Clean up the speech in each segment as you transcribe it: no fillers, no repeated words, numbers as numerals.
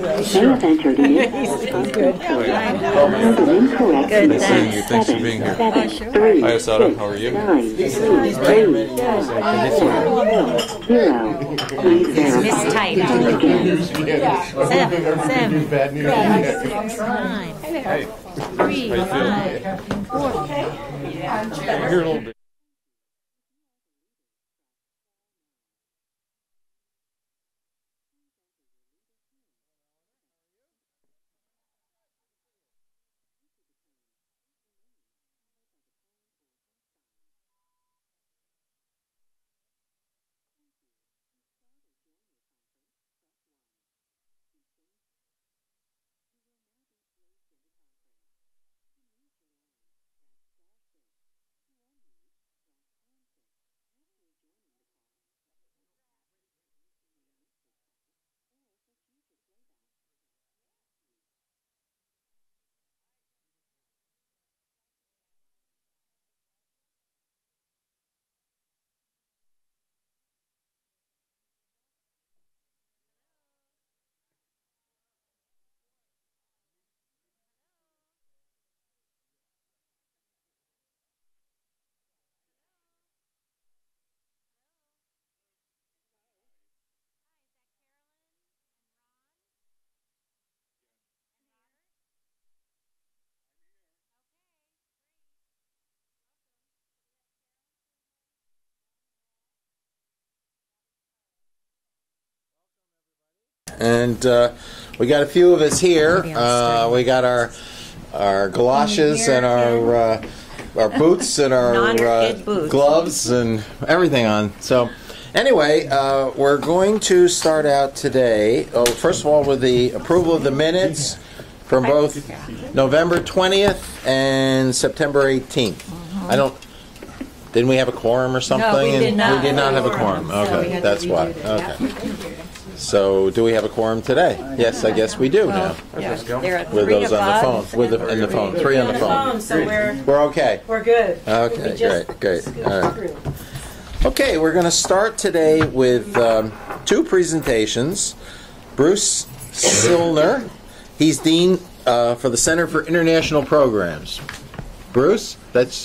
They have entered in incorrect. Thanks for being here. Hi, Asada. How are you? 9, 3, 3, 4, 0. Please verify. Mistyped. 7, 9, 3, 5, 4. Here a little bit. And we got a few of us here. We got our galoshes and our boots and our gloves and everything on. So anyway, we're going to start out today, first of all, with the approval of the minutes from both November 20th and September 18th. Didn't we have a quorum or something? No, we did not. We did not have a quorum. Okay, that's why. Okay. So, do we have a quorum today? Yes, I guess we do now. With those on the phone, in the phone, 3 on the phone. So we're okay. We're good. Okay, great. All right. Okay, we're going to start today with 2 presentations. Bruce Silner, he's Dean for the Center for International Programs. Bruce,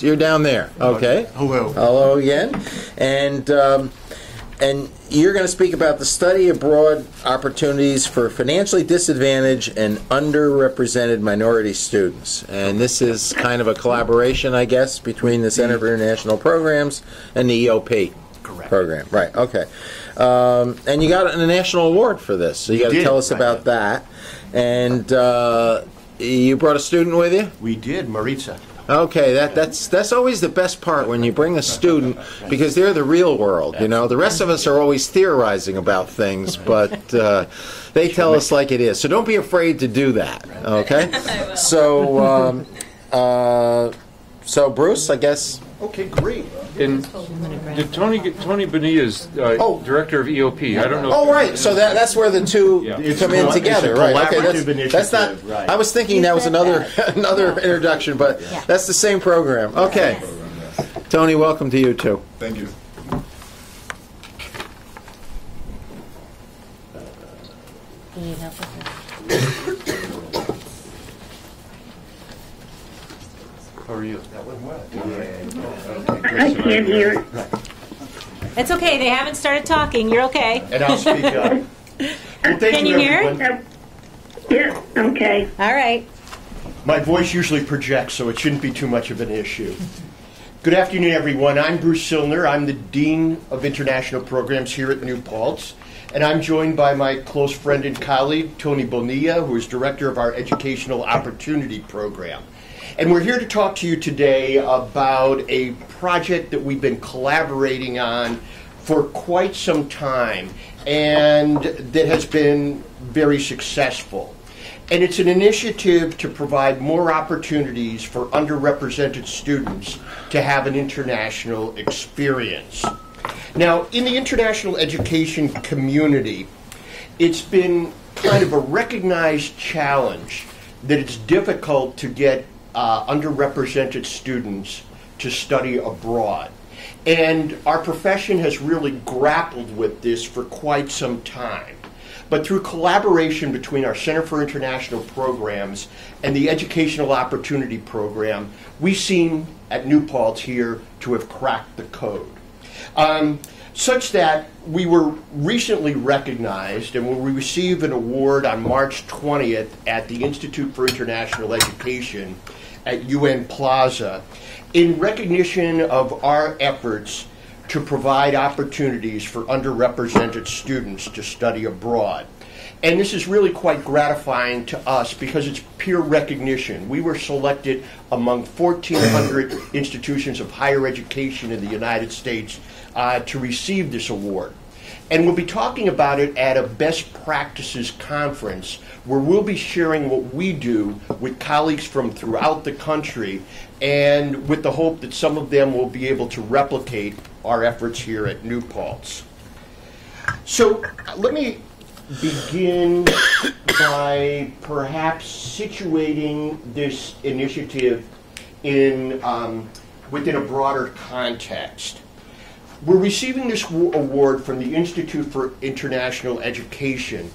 you're down there. Okay. Hello. Hello again. And you're going to speak about the study abroad opportunities for financially disadvantaged and underrepresented minority students. And this is kind of a collaboration, I guess, between the Center for International Programs and the EOP program. Right, okay. And you got a national award for this, so you got to tell us about that. And you brought a student with you? We did, Maritza. Okay, that's always the best part when you bring a student, because they're the real world, you know. The rest of us are always theorizing about things, but they tell us like it is. So don't be afraid to do that, okay? So Bruce, I guess. Okay, great. And Tony Bonilla's director of EOP. I don't know. Oh, right. So that's where the two come in together, right? Okay, that's not. Right. I was thinking that was another introduction, but that's the same program. Okay. Tony, welcome to you too. Thank you. Do you need help with this? How are you? I can't hear. It's okay. They haven't started talking. You're okay. And I'll speak up. Well, Can you hear it? Yeah, okay. All right. My voice usually projects, so it shouldn't be too much of an issue. Good afternoon, everyone. I'm Bruce Silner. I'm the Dean of International Programs here at New Paltz. And I'm joined by my close friend and colleague, Tony Bonilla, who is Director of our Educational Opportunity Program. And we're here to talk to you today about a project that we've been collaborating on for quite some time and that has been very successful. And it's an initiative to provide more opportunities for underrepresented students to have an international experience. Now, in the international education community, it's been kind of a recognized challenge that it's difficult to get underrepresented students to study abroad. And our profession has really grappled with this for quite some time. But through collaboration between our Center for International Programs and the Educational Opportunity Program, we seem at New Paltz here to have cracked the code. Such that we were recently recognized and we received an award on March 20th at the Institute for International Education at UN Plaza in recognition of our efforts to provide opportunities for underrepresented students to study abroad. And this is really quite gratifying to us because it's peer recognition. We were selected among 1,400 institutions of higher education in the United States to receive this award. And we'll be talking about it at a best practices conference where we'll be sharing what we do with colleagues from throughout the country and with the hope that some of them will be able to replicate our efforts here at New Paltz. So let me begin by perhaps situating this initiative in within a broader context. We're receiving this award from the Institute for International Education,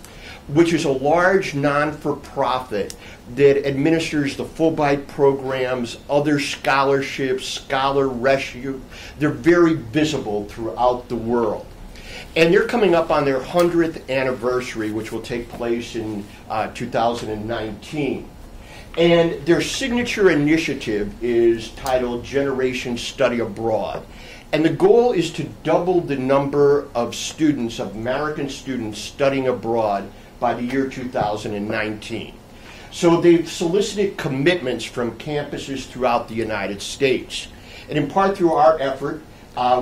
which is a large non-for-profit that administers the Fulbright programs, other scholarships, scholar rescue. They're very visible throughout the world. And they're coming up on their 100th anniversary, which will take place in 2019. And their signature initiative is titled Generation Study Abroad. And the goal is to double the number of students, of American students studying abroad by the year 2019. So they've solicited commitments from campuses throughout the United States. And in part through our effort,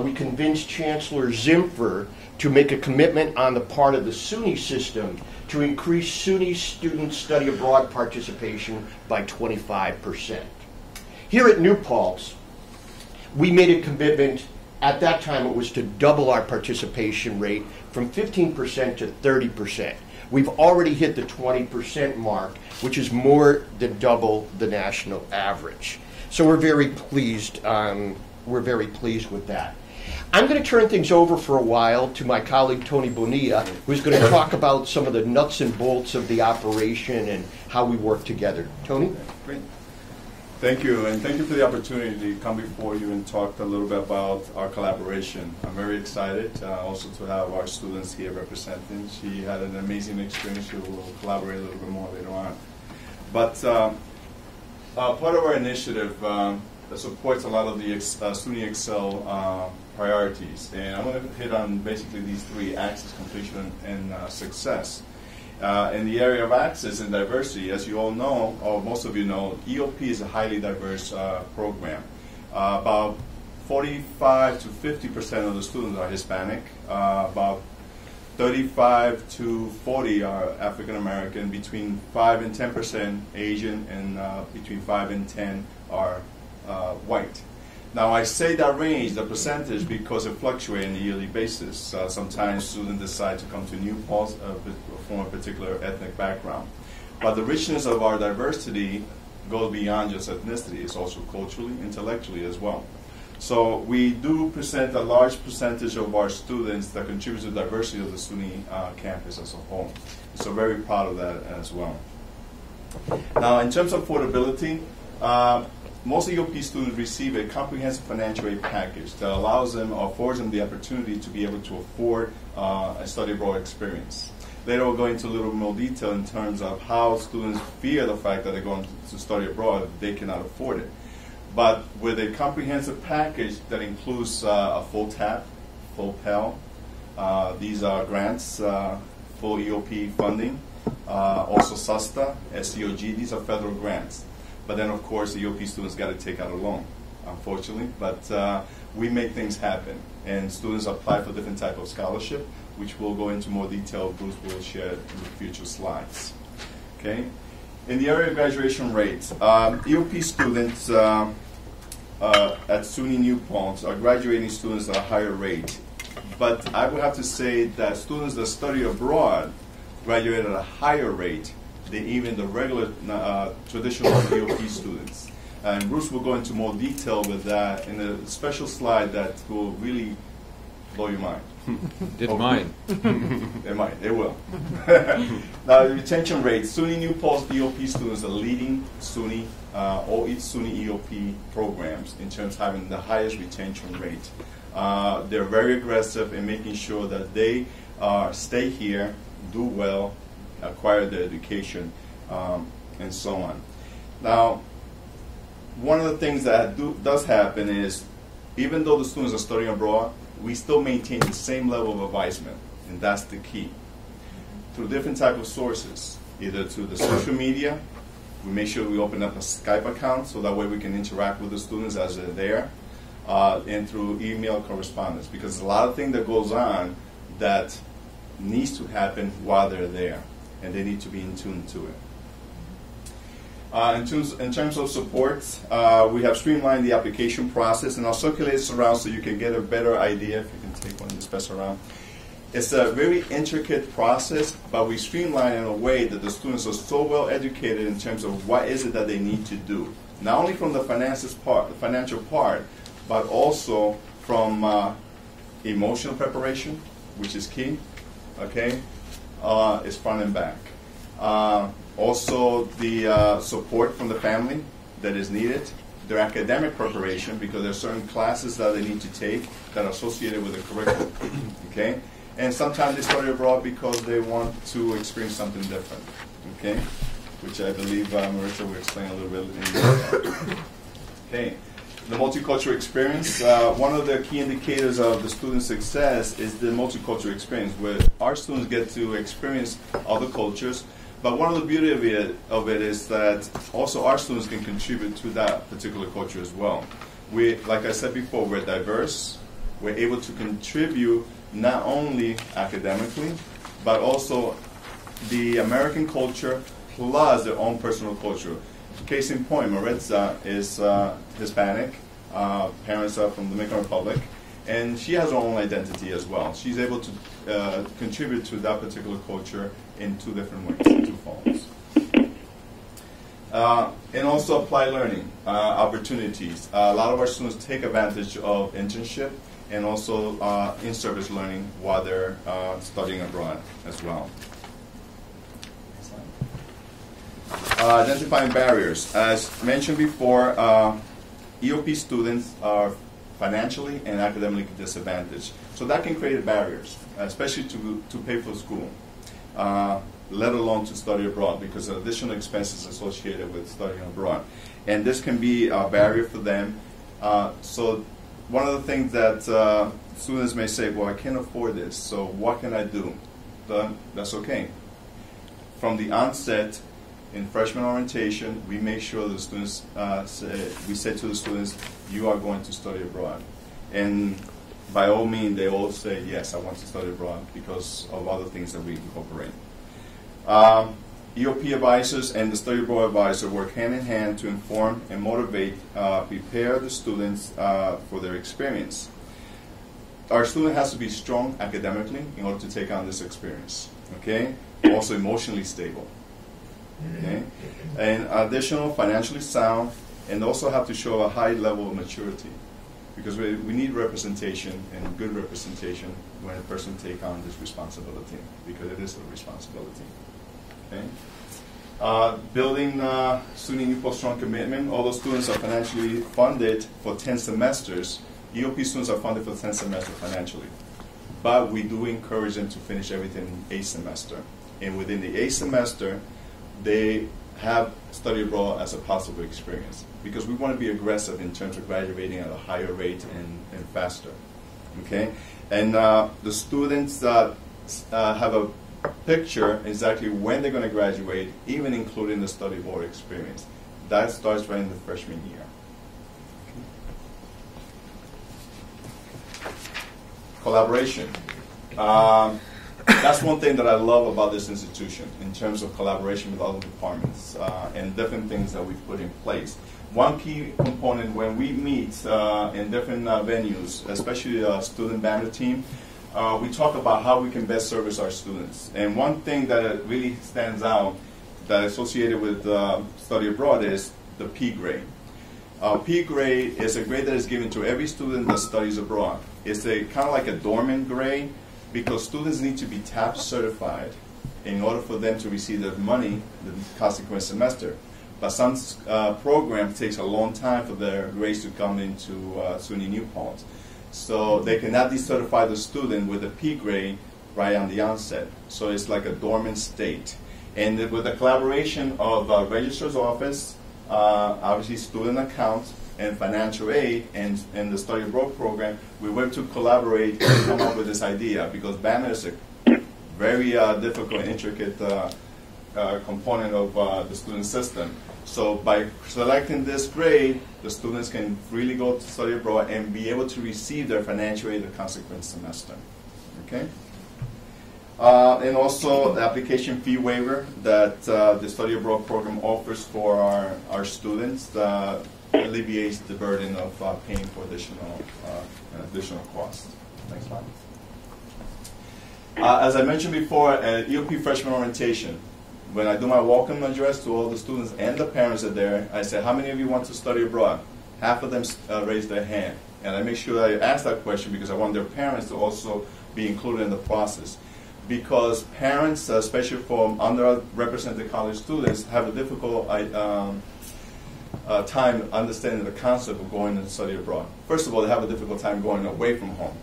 we convinced Chancellor Zimfer to make a commitment on the part of the SUNY system to increase SUNY student study abroad participation by 25%. Here at New Paltz, we made a commitment. At that time, it was to double our participation rate from 15% to 30%. We've already hit the 20% mark, which is more than double the national average. So we're very pleased. We're very pleased with that. I'm going to turn things over for a while to my colleague Tony Bonilla, who's going to talk about some of the nuts and bolts of the operation and how we work together. Tony? Great. Thank you, and thank you for the opportunity to come before you and talk a little bit about our collaboration. I'm very excited also to have our students here representing. She had an amazing experience. She will collaborate a little bit more later on. But part of our initiative that supports a lot of the SUNY Excel priorities, and I'm going to hit on basically these three: access, completion, and success. In the area of access and diversity, as you all know, or most of you know, EOP is a highly diverse program. About 45 to 50% of the students are Hispanic. About 35 to 40 are African American. Between 5 and 10% Asian, and between 5 and 10 are white. Now, I say that range, the percentage, because it fluctuates on a yearly basis. Sometimes students decide to come to New Paltz from a particular ethnic background. But the richness of our diversity goes beyond just ethnicity. It's also culturally, intellectually as well. So we do present a large percentage of our students that contribute to the diversity of the SUNY campus as a whole. So very proud of that as well. Now, in terms of affordability, most EOP students receive a comprehensive financial aid package that allows them or affords them the opportunity to be able to afford a study abroad experience. Later we'll go into a little more detail in terms of how students fear the fact that they're going to study abroad, they cannot afford it. But with a comprehensive package that includes a full TAP, full Pell, these are grants, full EOP funding, also SUSTA, SCOG, these are federal grants. But then, of course, the EOP students got to take out a loan, unfortunately. But we make things happen. And students apply for different types of scholarship, which we'll go into more detail. Bruce will share in the future slides. Okay. In the area of graduation rates, EOP students at SUNY New Paltz are graduating students at a higher rate. But I would have to say that students that study abroad graduate at a higher rate than even the regular traditional EOP students. And Bruce will go into more detail with that in a special slide that will really blow your mind. Did mine. It might. It will. Now, the retention rate. SUNY New Paltz EOP students are leading SUNY, all SUNY EOP programs in terms of having the highest retention rate. They're very aggressive in making sure that they stay here, do well, acquire their education, and so on. Now, one of the things that does happen is, even though the students are studying abroad, we still maintain the same level of advisement, and that's the key. Through different type of sources, either through the social media, we make sure we open up a Skype account so that way we can interact with the students as they're there, and through email correspondence, because there's a lot of things that goes on that needs to happen while they're there, and they need to be in tune to it. In terms of support, we have streamlined the application process, and I'll circulate this around so you can get a better idea. If you can take one of these pass around. It's a very intricate process, but we streamline it in a way that the students are so well educated in terms of what is it that they need to do, not only from the financial part, but also from emotional preparation, which is key. Okay, is front and back. Also, the support from the family that is needed, their academic preparation, because there are certain classes that they need to take that are associated with the curriculum. Okay, and sometimes they study abroad because they want to experience something different. Okay, which I believe Marissa will explain a little bit in detail. Okay. The multicultural experience, one of the key indicators of the student success is the multicultural experience, where our students get to experience other cultures. But one of the beauty of it is that also our students can contribute to that particular culture as well. Like I said before, we're diverse. We're able to contribute not only academically, but also the American culture plus their own personal culture. Case in point, Maritza is Hispanic, parents are from the Dominican Republic, and she has her own identity as well. She's able to contribute to that particular culture in two different ways, in two forms. And also apply learning opportunities. A lot of our students take advantage of internship and also in-service learning while they're studying abroad as well. Identifying barriers. As mentioned before, EOP students are financially and academically disadvantaged. So that can create barriers, especially to pay for school, let alone to study abroad, because of additional expenses associated with studying abroad. And this can be a barrier for them. So one of the things that students may say, well, I can't afford this, so what can I do? That's okay. From the onset, in freshman orientation, we make sure the students, we say to the students, you are going to study abroad. And by all means, they all say, yes, I want to study abroad because of other things that we incorporate. EOP advisors and the study abroad advisor work hand in hand to inform and motivate, prepare the students for their experience. Our student has to be strong academically in order to take on this experience, okay? Also emotionally stable. Okay? And additional, financially sound, and also have to show a high level of maturity, because we need representation, and good representation when a person takes on this responsibility, because it is a responsibility. Okay? Building SUNY New Paltz strong commitment. All those students are financially funded for 10 semesters. EOP students are funded for 10 semesters financially, but we do encourage them to finish everything in a semester, and within the 8th semester, they have study abroad as a possible experience, because we want to be aggressive in terms of graduating at a higher rate and faster. Okay, and the students have a picture exactly when they're going to graduate, even including the study abroad experience. That starts right in the freshman year. Okay. Collaboration. That's one thing that I love about this institution in terms of collaboration with other departments and different things that we've put in place. One key component when we meet in different venues, especially the student banner team, we talk about how we can best service our students. And one thing that really stands out that is associated with study abroad is the P grade. P grade is a grade that is given to every student that studies abroad. It's a kind of like a dormant grade because students need to be TAP certified in order for them to receive their money the consequent semester. But some programs takes a long time for their grades to come into SUNY New Paltz. So they cannot decertify the student with a P grade right on the onset. So it's like a dormant state. And with the collaboration of registrar's office, obviously student accounts, and financial aid, and the study abroad program, we went to collaborate and come up with this idea because BANA is a very difficult, intricate component of the student system. So by selecting this grade, the students can freely go to study abroad and be able to receive their financial aid the consequent semester. Okay? And also the application fee waiver that the study abroad program offers for our students alleviates the burden of paying for additional costs. Next slide. As I mentioned before, at EOP freshman orientation, when I do my welcome address to all the students and the parents that are there, I say, how many of you want to study abroad? Half of them raise their hand. And I make sure I ask that question because I want their parents to also be included in the process. Because parents, especially for underrepresented college students, have a difficult time understanding the concept of going to study abroad. First of all, they have a difficult time going away from home.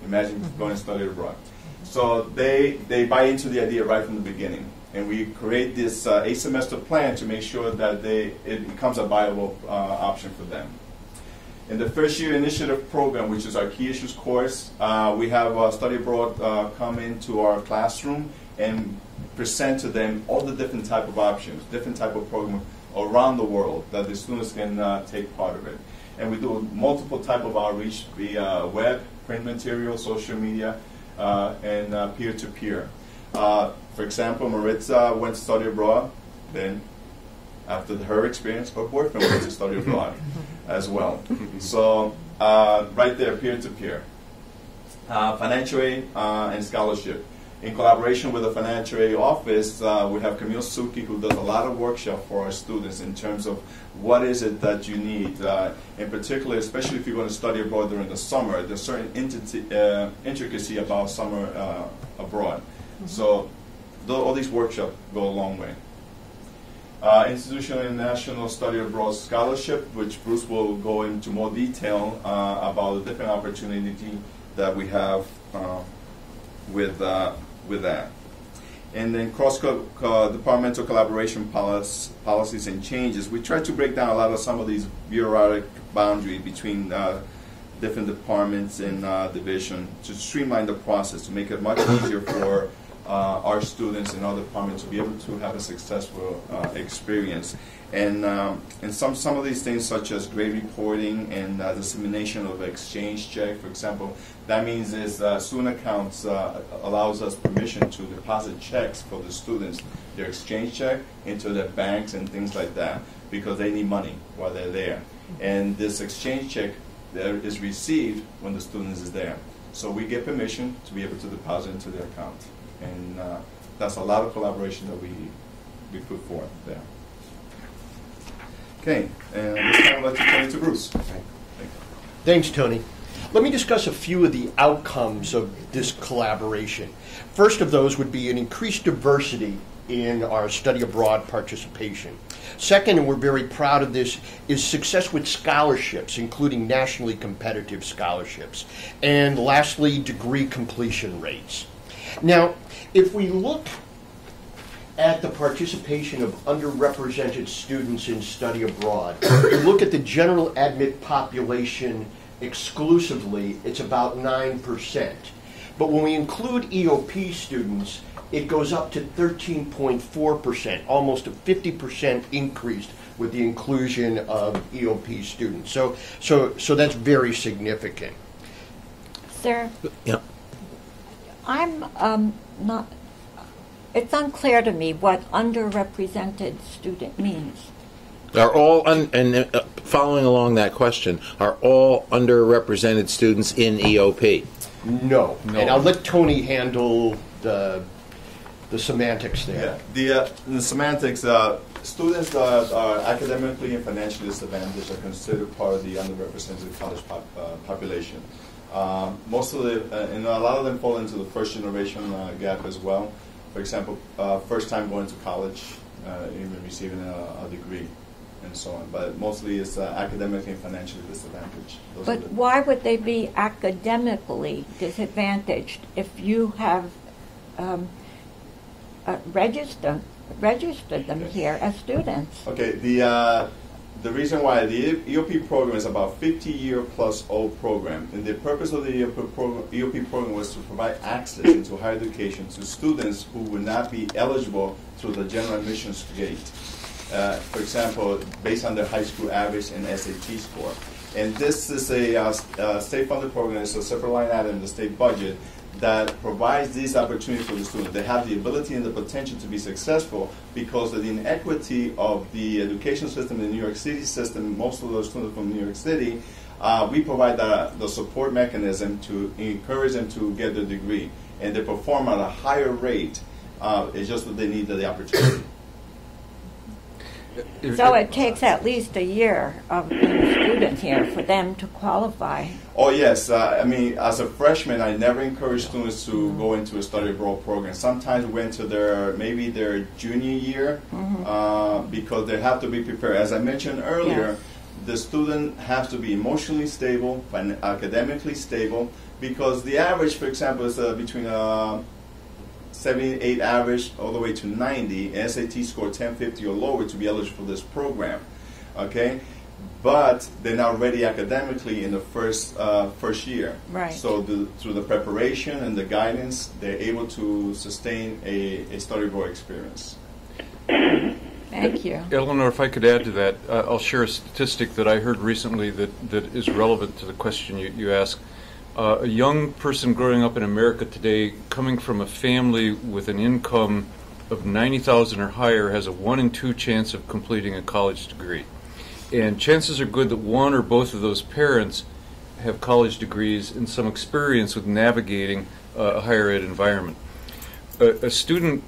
Imagine going to study abroad. So they buy into the idea right from the beginning. And we create this 8-semester plan to make sure that it becomes a viable option for them. In the first year initiative program, which is our key issues course, we have study abroad come into our classroom and present to them all the different type of options, different type of programs around the world that the students can take part of it. And we do multiple type of outreach via web, print material, social media, and peer-to-peer. For example, Maritza went to study abroad, then after her experience, her boyfriend went to study abroad as well. So right there, peer-to-peer. Financial aid and scholarship. In collaboration with the financial aid office, we have Camille Suki, who does a lot of workshop for our students in terms of what is it that you need. In particular, especially if you're going to study abroad during the summer, there's certain intricacy about summer abroad. So all these workshops go a long way. Institutional and National Study Abroad Scholarship, which Bruce will go into more detail about the different opportunity that we have with that. And then cross-departmental collaboration policies and changes. We try to break down a lot of some of these bureaucratic boundaries between different departments and division to streamline the process, to make it much easier for our students in other departments to be able to have a successful experience. And some of these things, such as grade reporting and dissemination of exchange check, for example, that means is student accounts allows us permission to deposit checks for the students, their exchange check, into their banks and things like that, because they need money while they're there. And this exchange check is received when the student is there. So we get permission to be able to deposit into their account. And that's a lot of collaboration that we put forth there. Okay, and this time I'd like to turn it to Bruce. Thanks, Tony. Let me discuss a few of the outcomes of this collaboration. First of those would be an increased diversity in our study abroad participation. Second, and we're very proud of this, is success with scholarships, including nationally competitive scholarships. And lastly, degree completion rates. Now, if we look at the participation of underrepresented students in study abroad, you look at the general admit population exclusively, it's about 9%. But when we include EOP students, it goes up to 13.4%, almost a 50% increase with the inclusion of EOP students. So that's very significant. Sir? Yep. I'm not, it's unclear to me what underrepresented student means. Are all, following along that question, are all underrepresented students in EOP? No. And I'll let Tony handle the the semantics there. Yeah, the semantics, students that are academically and financially disadvantaged are considered part of the underrepresented college population. Most of and a lot of them fall into the first generation gap as well. For example, first time going to college, even receiving a degree, and so on. But mostly it's academically and financially disadvantaged. But why would they be academically disadvantaged if you have registered them here as students? Okay, the reason why the EOP program is about 50-year plus old program, and the purpose of the EOP program was to provide access into higher education to students who would not be eligible through the general admissions gate. For example, based on their high school average and SAT score. And this is a state-funded program. It's a separate line item in the state budget that provides these opportunities for the students. They have the ability and the potential to be successful because of the inequity of the education system in the New York City system. Most of those students from New York City, we provide the support mechanism to encourage them to get their degree. And they perform at a higher rate. It's just that they need the opportunity. So it takes at least a year of being students here for them to qualify. Oh yes, I mean, as a freshman, I never encourage students to go into a study abroad program. Sometimes went to maybe their junior year because they have to be prepared. As I mentioned earlier, the student has to be emotionally stable, academically stable, because the average, for example, is between 78 average all the way to 90, and SAT score 1050 or lower to be eligible for this program. Okay, but they're not ready academically in the first year. Right. So through the preparation and the guidance, they're able to sustain a study abroad experience. Thank you. Eleanor, if I could add to that, I'll share a statistic that I heard recently that is relevant to the question you asked. A young person growing up in America today, coming from a family with an income of $90,000 or higher, has a 1 in 2 chance of completing a college degree. And chances are good that one or both of those parents have college degrees and some experience with navigating a higher ed environment. A student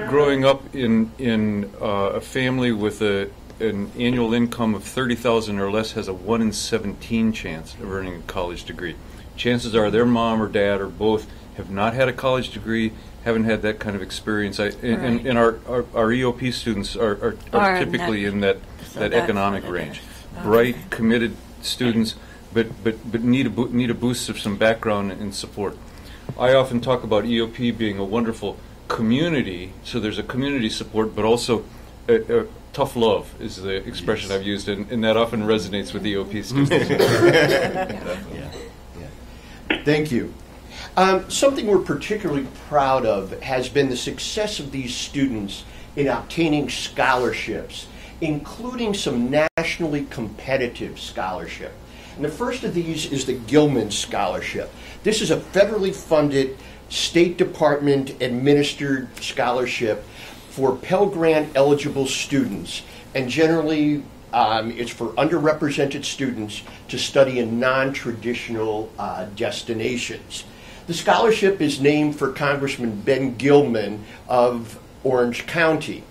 growing up in a family with an annual income of $30,000 or less has a 1 in 17 chance of earning a college degree. Chances are their mom or dad or both have not had a college degree, haven't had that kind of experience. And our EOP students are typically in that economic range. Bright, committed students, but need a boost of some background and support. I often talk about EOP being a wonderful community, so there's a community support, but also a tough love is the expression I've used, and that often resonates with EOP students. Thank you. Something we're particularly proud of has been the success of these students in obtaining scholarships, including some nationally competitive scholarship. And the first of these is the Gilman Scholarship. This is a federally funded, State Department administered scholarship for Pell Grant eligible students, and generally it's for underrepresented students to study in non-traditional destinations. The scholarship is named for Congressman Ben Gilman of Orange County.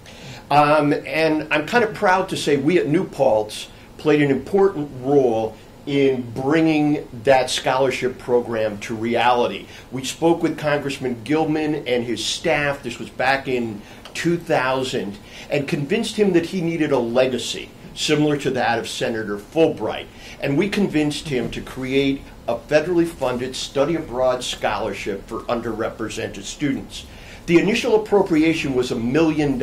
And I'm kind of proud to say we at New Paltz played an important role in bringing that scholarship program to reality. We spoke with Congressman Gilman and his staff, this was back in 2000, and convinced him that he needed a legacy similar to that of Senator Fulbright. And we convinced him to create a federally funded study abroad scholarship for underrepresented students. The initial appropriation was $1 million.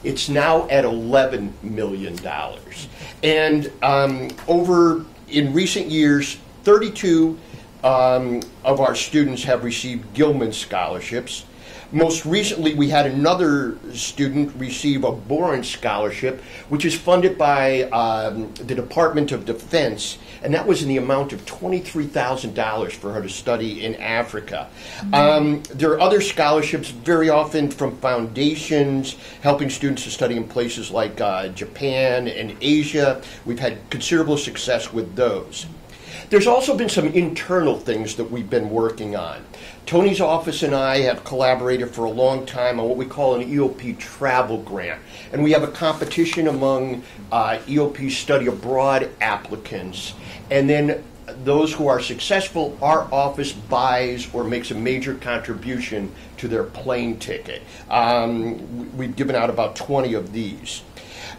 It's now at $11 million. And in recent years, 32 of our students have received Gilman scholarships. Most recently, we had another student receive a Boren Scholarship, which is funded by the Department of Defense, and that was in the amount of $23,000 for her to study in Africa. There are other scholarships, very often from foundations, helping students to study in places like Japan and Asia. We've had considerable success with those. There's also been some internal things that we've been working on. Tony's office and I have collaborated for a long time on what we call an EOP travel grant. And we have a competition among EOP study abroad applicants. And then those who are successful, our office buys or makes a major contribution to their plane ticket. We've given out about 20 of these.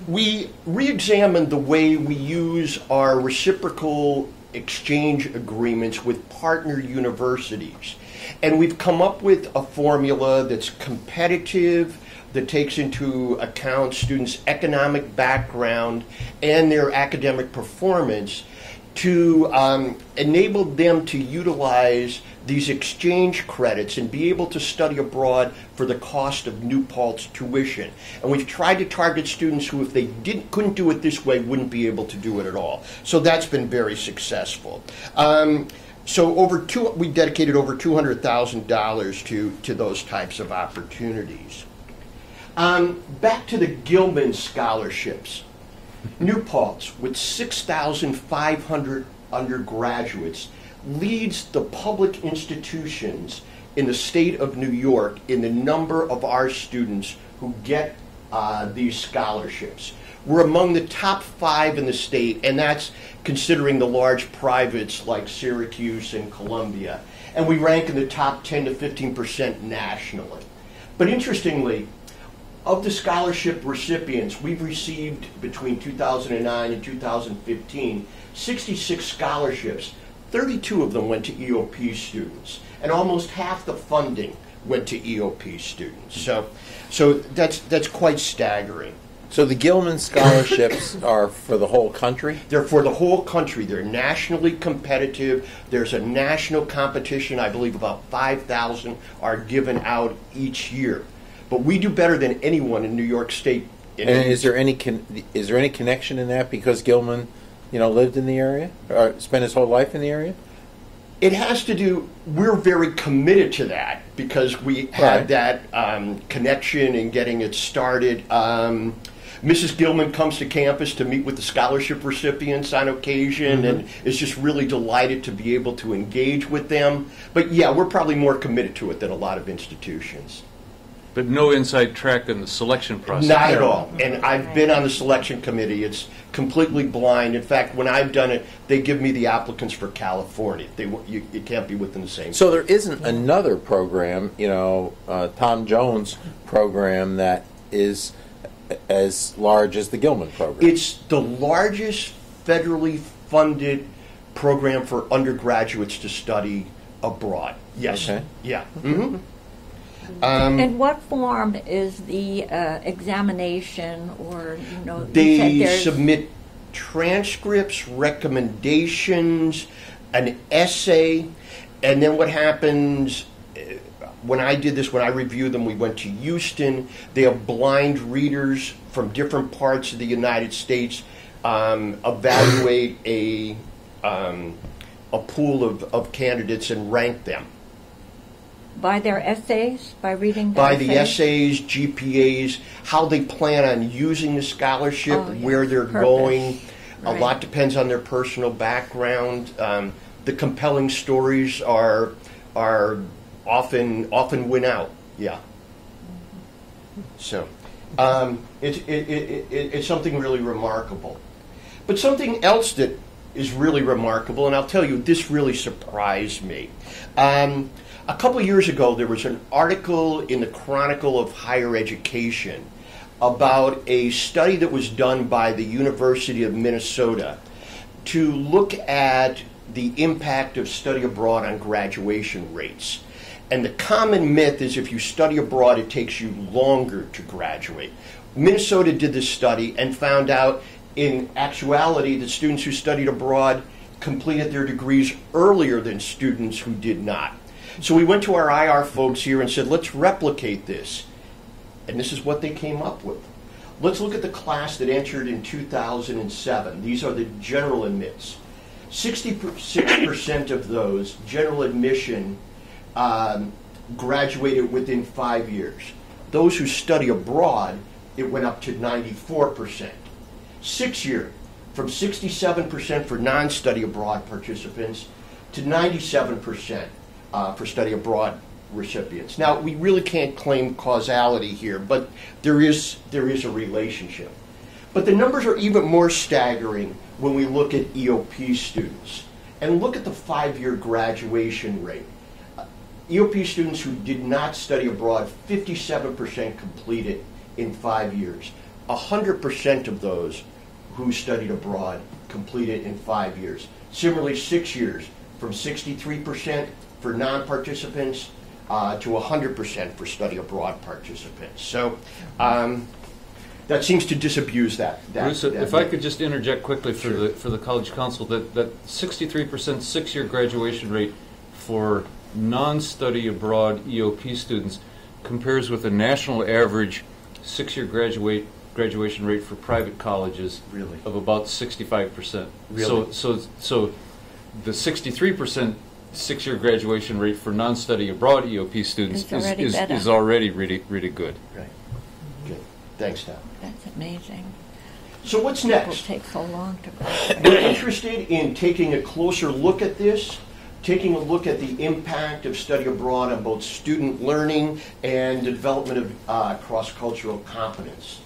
We re-examined the way we use our reciprocal exchange agreements with partner universities. And we've come up with a formula that's competitive, that takes into account students' economic background and their academic performance to enable them to utilize these exchange credits and be able to study abroad for the cost of New Paltz tuition. And we've tried to target students who, if they couldn't do it this way, wouldn't be able to do it at all. So that's been very successful. So we dedicated over $200,000 to those types of opportunities. Back to the Gilman scholarships. New Paltz, with 6,500 undergraduates, leads the public institutions in the state of New York in the number of our students who get these scholarships. We're among the top 5 in the state, and that's considering the large privates like Syracuse and Columbia. And we rank in the top 10 to 15% nationally. But interestingly, of the scholarship recipients, we've received between 2009 and 2015, 66 scholarships. 32 of them went to EOP students, and almost half the funding went to EOP students. So that's quite staggering. So the Gilman scholarships are for the whole country? They're for the whole country. They're nationally competitive. There's a national competition. I believe about 5,000 are given out each year. But we do better than anyone in New York State. And is there any connection in that because Gilman, lived in the area or spent his whole life in the area? It has to do. We're very committed to that because we had that connection in getting it started. Mrs. Gilman comes to campus to meet with the scholarship recipients on occasion, and is just really delighted to be able to engage with them. But yeah, we're probably more committed to it than a lot of institutions. But no inside track in the selection process? Not at all. And I've been on the selection committee. It's completely blind. In fact, when I've done it, they give me the applicants for California. It can't be within the same. So there isn't another program, Tom Jones program that is as large as the Gilman program? It's the largest federally funded program for undergraduates to study abroad. Yes. Okay. Yeah. In what form is the examination, or they submit transcripts, recommendations, an essay, and then what happens? When I did this, when I reviewed them, we went to Houston. They have blind readers from different parts of the United States evaluate a pool of candidates and rank them. By their essays? By reading their By the essays, GPAs, how they plan on using the scholarship, where they're going. Right. A lot depends on their personal background. The compelling stories are often win out. Yeah. So it's something really remarkable. But something else that is really remarkable, and I'll tell you, this really surprised me. A couple years ago, there was an article in the Chronicle of Higher Education about a study that was done by the University of Minnesota to look at the impact of study abroad on graduation rates. And the common myth is if you study abroad, it takes you longer to graduate. Minnesota did this study and found out in actuality that students who studied abroad completed their degrees earlier than students who did not. So we went to our IR folks here and said, let's replicate this. And this is what they came up with. Let's look at the class that entered in 2007. These are the general admits. 66% of those general admission graduated within 5 years. Those who study abroad, it went up to 94%. 6 year, from 67% for non-study abroad participants to 97% for study abroad recipients. Now, we really can't claim causality here, but there is a relationship. But the numbers are even more staggering when we look at EOP students. And look at the 5-year graduation rate. EOP students who did not study abroad, 57% completed in 5 years. 100% of those who studied abroad completed in 5 years. Similarly, 6 years, from 63% for non-participants to 100% for study abroad participants. So that seems to disabuse that. Bruce, if I could just interject quickly for the College Council, that 63% 6-year graduation rate for non-study abroad EOP students compares with a national average 6-year graduation rate for private colleges of about 65%. Really? So the 63% 6-year graduation rate for non-study abroad EOP students is already really good. Right. Good. Thanks, Tom. That's amazing. So what's People next? take so long to graduate. We're interested in taking a closer look at this, taking a look at the impact of study abroad on both student learning and the development of cross-cultural competence.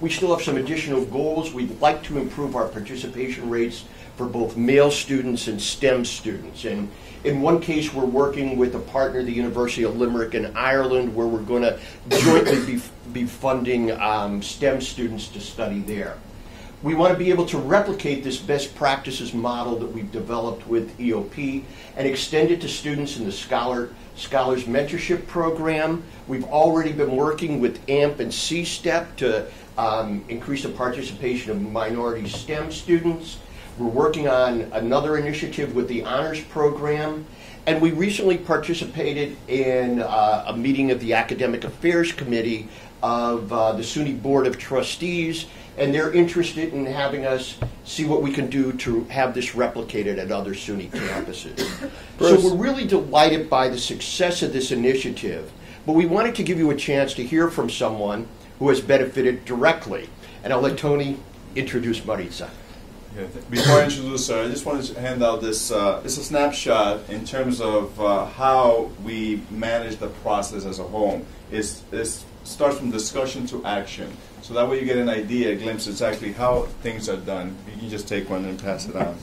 We still have some additional goals. We'd like to improve our participation rates for both male students and STEM students. And in one case, we're working with a partner, the University of Limerick in Ireland, where we're going to jointly be funding STEM students to study there. We want to be able to replicate this best practices model that we've developed with EOP and extend it to students in the Scholars Mentorship Program. We've already been working with AMP and C-STEP to increase the participation of minority STEM students. We're working on another initiative with the Honors Program. And we recently participated in a meeting of the Academic Affairs Committee of the SUNY Board of Trustees, and they're interested in having us see what we can do to have this replicated at other SUNY campuses. So we're really delighted by the success of this initiative, but we wanted to give you a chance to hear from someone who has benefited directly. And I'll let Tony introduce Maritza. Yeah, before I introduce her, I just wanted to hand out this. It's a snapshot in terms of how we manage the process as a whole. It starts from discussion to action. So that way you get an idea, a glimpse exactly how things are done. You can just take one and pass it on.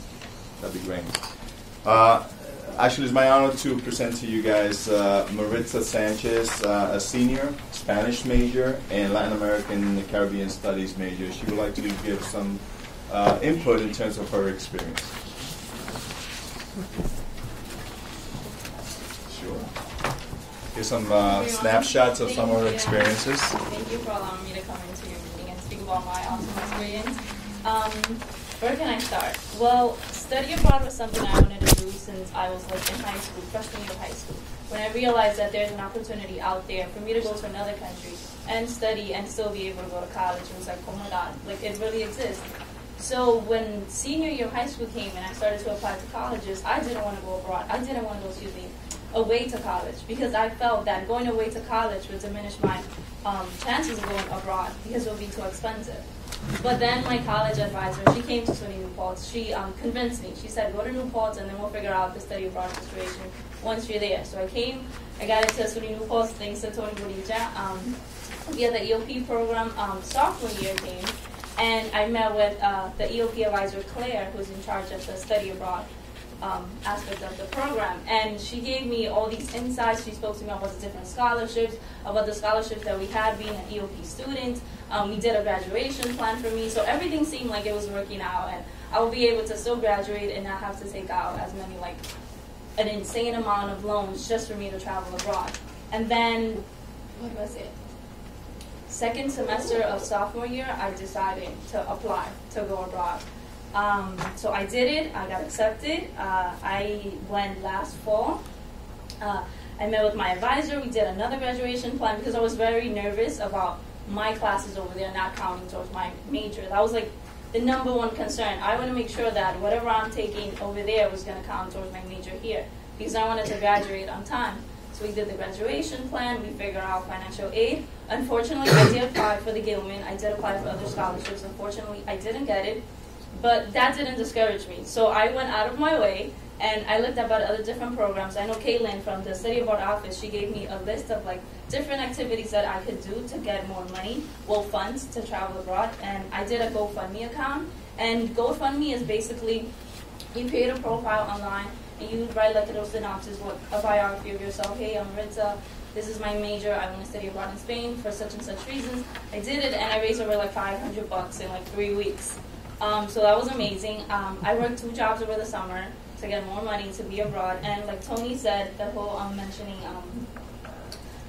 That'd be great. Actually, it's my honor to present to you guys Maritza Sanchez, a senior, Spanish major, and Latin American and Caribbean Studies major. She would like to give some input in terms of her experience. Sure. Here's some snapshots of some of her experiences. Thank you for allowing me to come into your meeting and speak about my awesome experience. Where can I start? Well, study abroad was something I wanted to do since I was in high school, freshman year of high school. When I realized that there's an opportunity out there for me to go to another country and study and still be able to go to college, it was like, oh my God, it really exists. So when senior year of high school came and I started to apply to colleges, I didn't want to go abroad. I didn't want to go, away to college because I felt that going away to college would diminish my chances of going abroad because it would be too expensive. But then my college advisor, she came to SUNY New Paltz. She convinced me. She said, go to New Paltz and then we'll figure out the study abroad situation once you're there. So I came, I got into SUNY New Paltz thanks to Tony Bonilla. Via the EOP program, sophomore year came, and I met with the EOP advisor, Claire, who's in charge of the study abroad aspect of the program. And she gave me all these insights. She spoke to me about the different scholarships, about the scholarships that we had being an EOP student. We did a graduation plan for me. So everything seemed like it was working out. And I will be able to still graduate and not have to take out as many, an insane amount of loans just for me to travel abroad. And then, what was it? Second semester of sophomore year, I decided to apply to go abroad. So I did it. I got accepted. I went last fall. I met with my advisor. We did another graduation plan because I was very nervous about my classes over there not counting towards my major. That was the number one concern. I want to make sure that whatever I'm taking over there was going to count towards my major here because I wanted to graduate on time. So we did the graduation plan. We figured out financial aid. unfortunately, I did apply for the Gilman. I did apply for other scholarships. Unfortunately, I didn't get it, but that didn't discourage me. So I went out of my way, and I looked about other different programs. I know Caitlin from the Study Abroad office, she gave me a list of like different activities that I could do to get more money, well, funds to travel abroad, and I did a GoFundMe account. And GoFundMe is basically, you create a profile online, and you write like a little synopsis, a biography of yourself. Hey, I'm Ritza. This is my major. I want to study abroad in Spain for such and such reasons. I did it, and I raised over like $500 in like 3 weeks. So that was amazing. I worked 2 jobs over the summer to get more money to be abroad. And like Tony said, the whole mentioning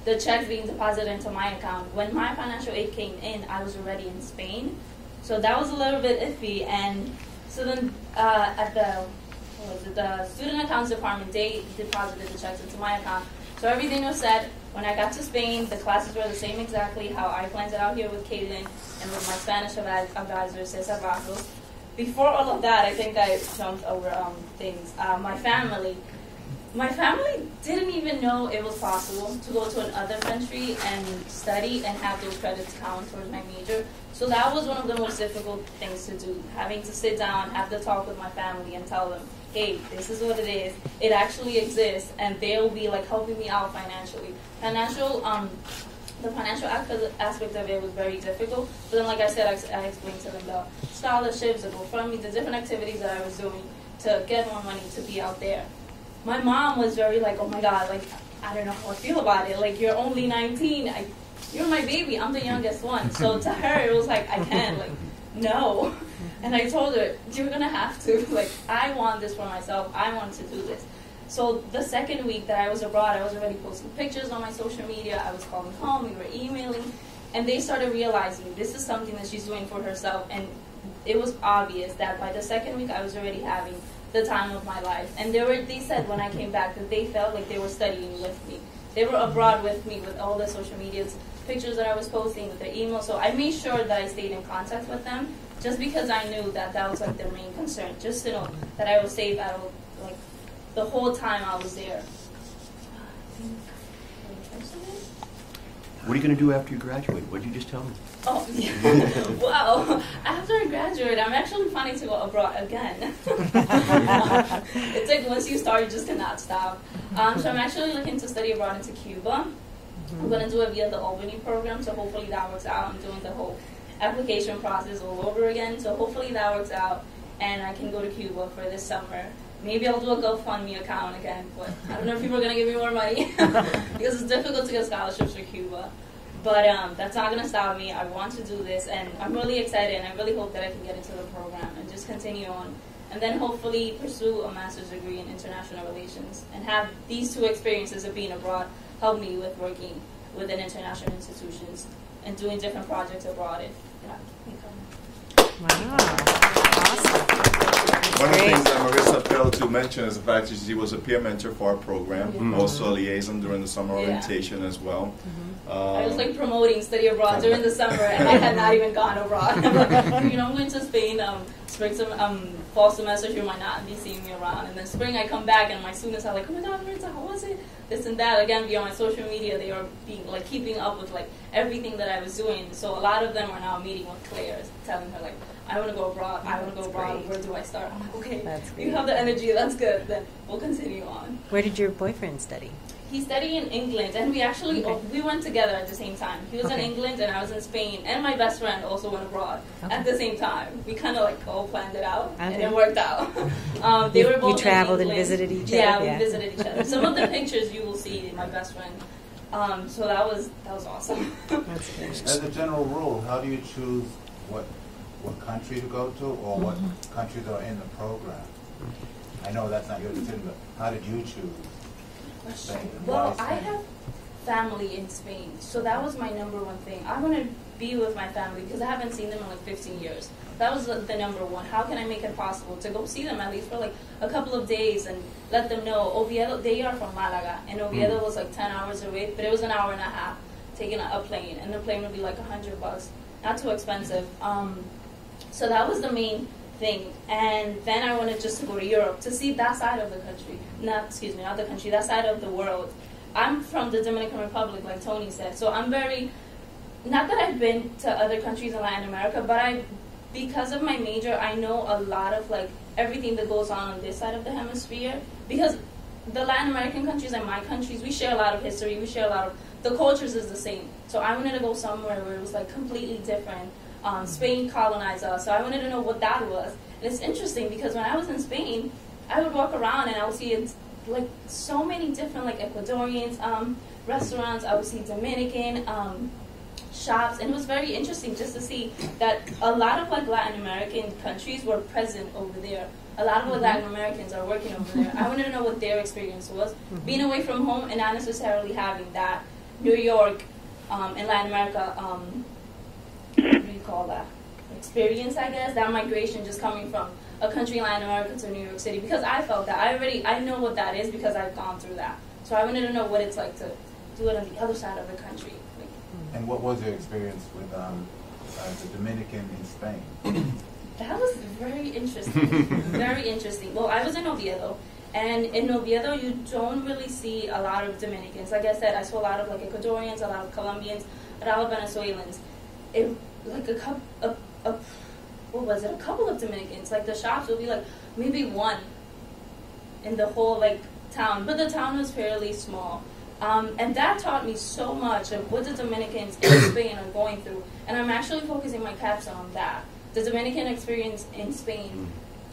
the checks being deposited into my account. When my financial aid came in, I was already in Spain. So that was a little bit iffy. And so then at the student accounts department, they deposited the checks into my account. So everything was set. When I got to Spain, the classes were the same exactly how I planned it out here with Caitlin and with my Spanish advisor, Cesar Barros. Before all of that, I think I jumped over things. My family didn't even know it was possible to go to another country and study and have those credits count towards my major. So that was one of the most difficult things to do, having to sit down, have the talk with my family and tell them, hey, this is what it is. It actually exists, and they'll be like helping me out financially. The financial aspect of it was very difficult. But then, like I said, I explained to them the scholarships, the GoFundMe, the different activities that I was doing to get more money to be out there. My mom was very like, oh my God, like, I don't know how I feel about it. Like, you're only 19. You're my baby. I'm the youngest one. So to her, it was like, I can't. Like, no. And I told her, you're going to have to. Like, I want this for myself. I want to do this. So the second week that I was abroad, I was already posting pictures on my social media. I was calling home. We were emailing. And they started realizing this is something that she's doing for herself. And it was obvious that by the second week, I was already having the time of my life. And they said when I came back that they felt like they were studying with me. They were abroad with me with all the social media pictures that I was posting, with their email. So I made sure that I stayed in contact with them just because I knew that that was like their main concern, just to know that I was safe out of like the whole time I was there. What are you going to do after you graduate? What did you just tell me? Oh, yeah. Well, after I graduate, I'm actually planning to go abroad again. It's like once you start, you just cannot stop. So I'm actually looking to study abroad into Cuba. I'm going to do it via the Albany program, so hopefully that works out. I'm doing the whole application process all over again, so hopefully that works out, and I can go to Cuba for this summer. Maybe I'll do a GoFundMe account again, but I don't know if people are going to give me more money because it's difficult to get scholarships for Cuba. But that's not going to stop me. I want to do this, and I'm really excited, and I really hope that I can get into the program and just continue on. And then hopefully pursue a master's degree in international relations and have these 2 experiences of being abroad help me with working within international institutions and doing different projects abroad. Wow. Awesome. One of the things that Marissa failed to mention is the fact that she was a peer mentor for our program, also a liaison during the summer orientation as well. I was like promoting study abroad during the summer, and I had not even gone abroad. I'm like, I'm going to Spain, spring fall semester, you might not be seeing me around. And then spring I come back, and my students are like, oh my God, Marissa, how was it? This and that. Again, via my social media, they are being like keeping up with like everything that I was doing. So a lot of them are now meeting with Claire, telling her like, I want to go abroad. I want to go abroad. Where do I start? I'm like, okay, you have the energy. That's good. Then we'll continue on. Where did your boyfriend study? He studied in England, and we actually we went together at the same time. He was in England, and I was in Spain, and my best friend also went abroad at the same time. We kind of like all planned it out, and it worked out. They were both. You traveled and visited each other. Yeah, we visited each other. Some of the pictures you will see my best friend. So that was awesome. That's good. As a general rule, how do you choose what country to go to, or what countries are in the program? I know that's not your decision, but how did you choose Spain? Well, I have family in Spain, so that was my number one thing. I want to be with my family because I haven't seen them in like 15 years. That was the number one. How can I make it possible to go see them at least for like a couple of days and let them know Oviedo, they are from Malaga, and Oviedo was like 10 hours away, but it was an hour and a half taking a plane, and the plane would be like $100, not too expensive. So that was the main thing. And then I wanted just to go to Europe to see that side of the country. Not the country, that side of the world. I'm from the Dominican Republic, like Tony said, so I'm very not that I've been to other countries in Latin America, but because of my major, I know a lot of like everything that goes on this side of the hemisphere, because the Latin American countries and my countries, we share a lot of history, we share a lot of, the cultures is the same. So I wanted to go somewhere where it was like completely different. Spain colonized us, so I wanted to know what that was. And it's interesting because when I was in Spain, I would walk around and I would see like so many different like Ecuadorians restaurants. I would see Dominican shops, and it was very interesting just to see that a lot of like Latin American countries were present over there. A lot of like Latin Americans are working over there. I wanted to know what their experience was, being away from home and not necessarily having that New York and Latin America. What do you call that? Experience, I guess, that migration just coming from a country in Latin America to New York City, because I felt that. I know what that is because I've gone through that. So I wanted to know what it's like to do it on the other side of the country. And what was your experience with the Dominican in Spain? That was very interesting. Very interesting. Well, I was in Oviedo, and in Oviedo you don't really see a lot of Dominicans. Like I said, I saw a lot of like Ecuadorians, a lot of Colombians, a lot of Venezuelans. Like a couple of Dominicans. Like the shops would be like maybe one in the whole like town, but the town was fairly small. And that taught me so much of what the Dominicans in Spain are going through. And I'm actually focusing my capstone on that. The Dominican experience in Spain,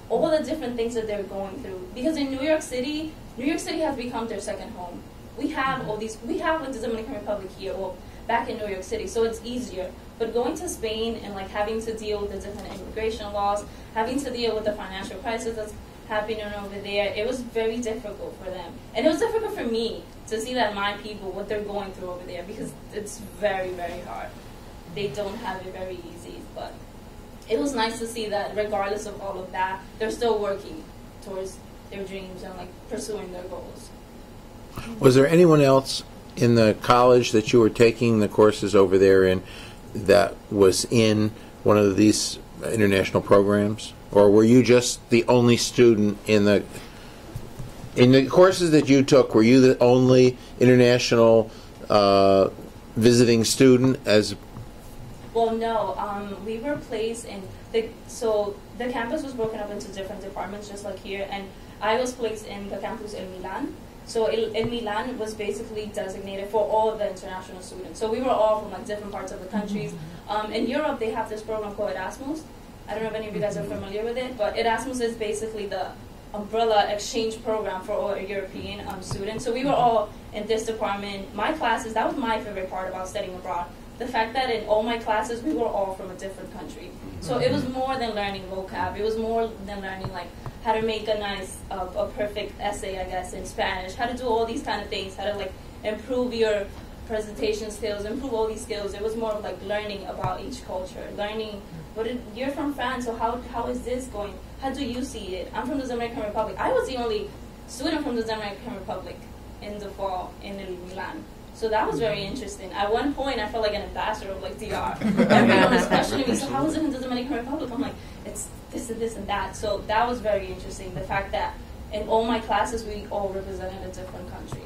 all the different things that they're going through. Because in New York City has become their second home. We have like the Dominican Republic here, well, back in New York City, so it's easier. But going to Spain and like having to deal with the different immigration laws, having to deal with the financial crisis that's happening over there, it was very difficult for them. And it was difficult for me to see that my people, what they're going through over there, because it's very, very hard. They don't have it very easy, but it was nice to see that regardless of all of that, they're still working towards their dreams and like pursuing their goals. Was there anyone else in the college that you were taking the courses over there in that was in one of these international programs? Or were you just the only student in the courses that you took? Were you the only international visiting student? Well, no. We were placed in the campus was broken up into different departments, just like here, and I was placed in the campus in Milan. So in Milan was basically designated for all of the international students. So we were all from like different parts of the countries. In Europe, they have this program called Erasmus. I don't know if any of you guys are familiar with it, but Erasmus is basically the umbrella exchange program for all European students. So we were all in this department. My classes, that was my favorite part about studying abroad. The fact that in all my classes, we were all from a different country. So it was more than learning vocab. It was more than learning like how to make a nice, a perfect essay, I guess, in Spanish, how to do all these kind of things, how to like improve your presentation skills, improve all these skills. It was more of like learning about each culture, learning you're from France, so how is this going? How do you see it? I'm from the Dominican Republic. I was the only student from the Dominican Republic in the fall in Milan. So that was very interesting. At one point, I felt like an ambassador of like DR. Everyone was questioning me, so how is it in the Dominican Republic? I'm like, it's this and this and that. So that was very interesting. The fact that in all my classes, we all represented a different country.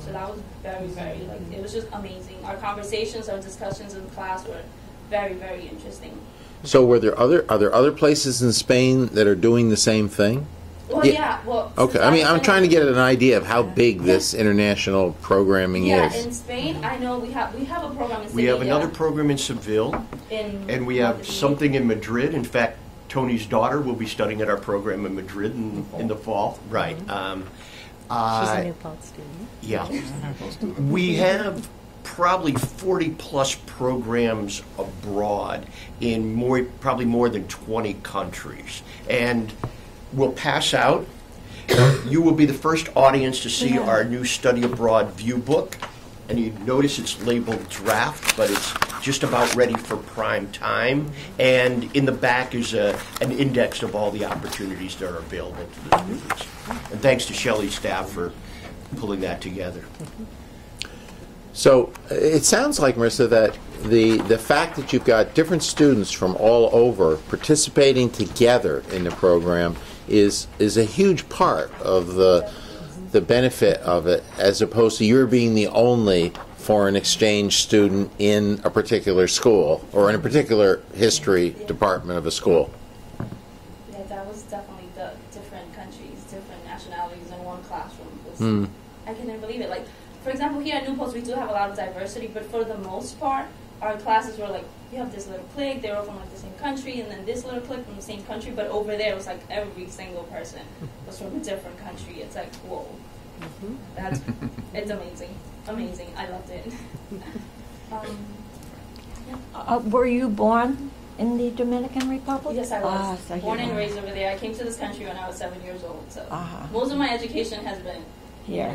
So that was very, very, like, it was just amazing. Our conversations, our discussions in class were very, very interesting. So are there other places in Spain that are doing the same thing? Well, yeah. Well, okay. I mean, I'm trying to get an idea of how big this international programming is. Yeah, in Spain, I know we have a program in Sevilla. We have another program in Seville, and we have something in Madrid. In fact, Tony's daughter will be studying at our program in Madrid in the fall. Right. She's a new Paltz student. Yeah. We have probably 40-plus programs abroad in probably more than 20 countries. And we'll pass out. You will be the first audience to see our new Study Abroad View book. And you notice it's labeled draft, but it's just about ready for prime time. And in the back is an index of all the opportunities that are available to the students. And thanks to Shelley's staff for pulling that together. So it sounds like, Marissa, that the fact that you've got different students from all over participating together in the program is a huge part of the benefit of it, as opposed to your being the only foreign exchange student in a particular school or in a particular history department of a school. Yeah, that was definitely the different countries, different nationalities in one classroom. I couldn't believe it. Like, for example, here at New Paltz, we do have a lot of diversity, but for the most part, our classes were like, you have this little clique, they were from like the same country, and then this little clique from the same country, but over there it was like every single person was from a different country. It's like, whoa. It's amazing. Amazing. I loved it. Were you born in the Dominican Republic? Yes, I was. So born and raised over there. I came to this country when I was 7 years old, so most of my education has been here.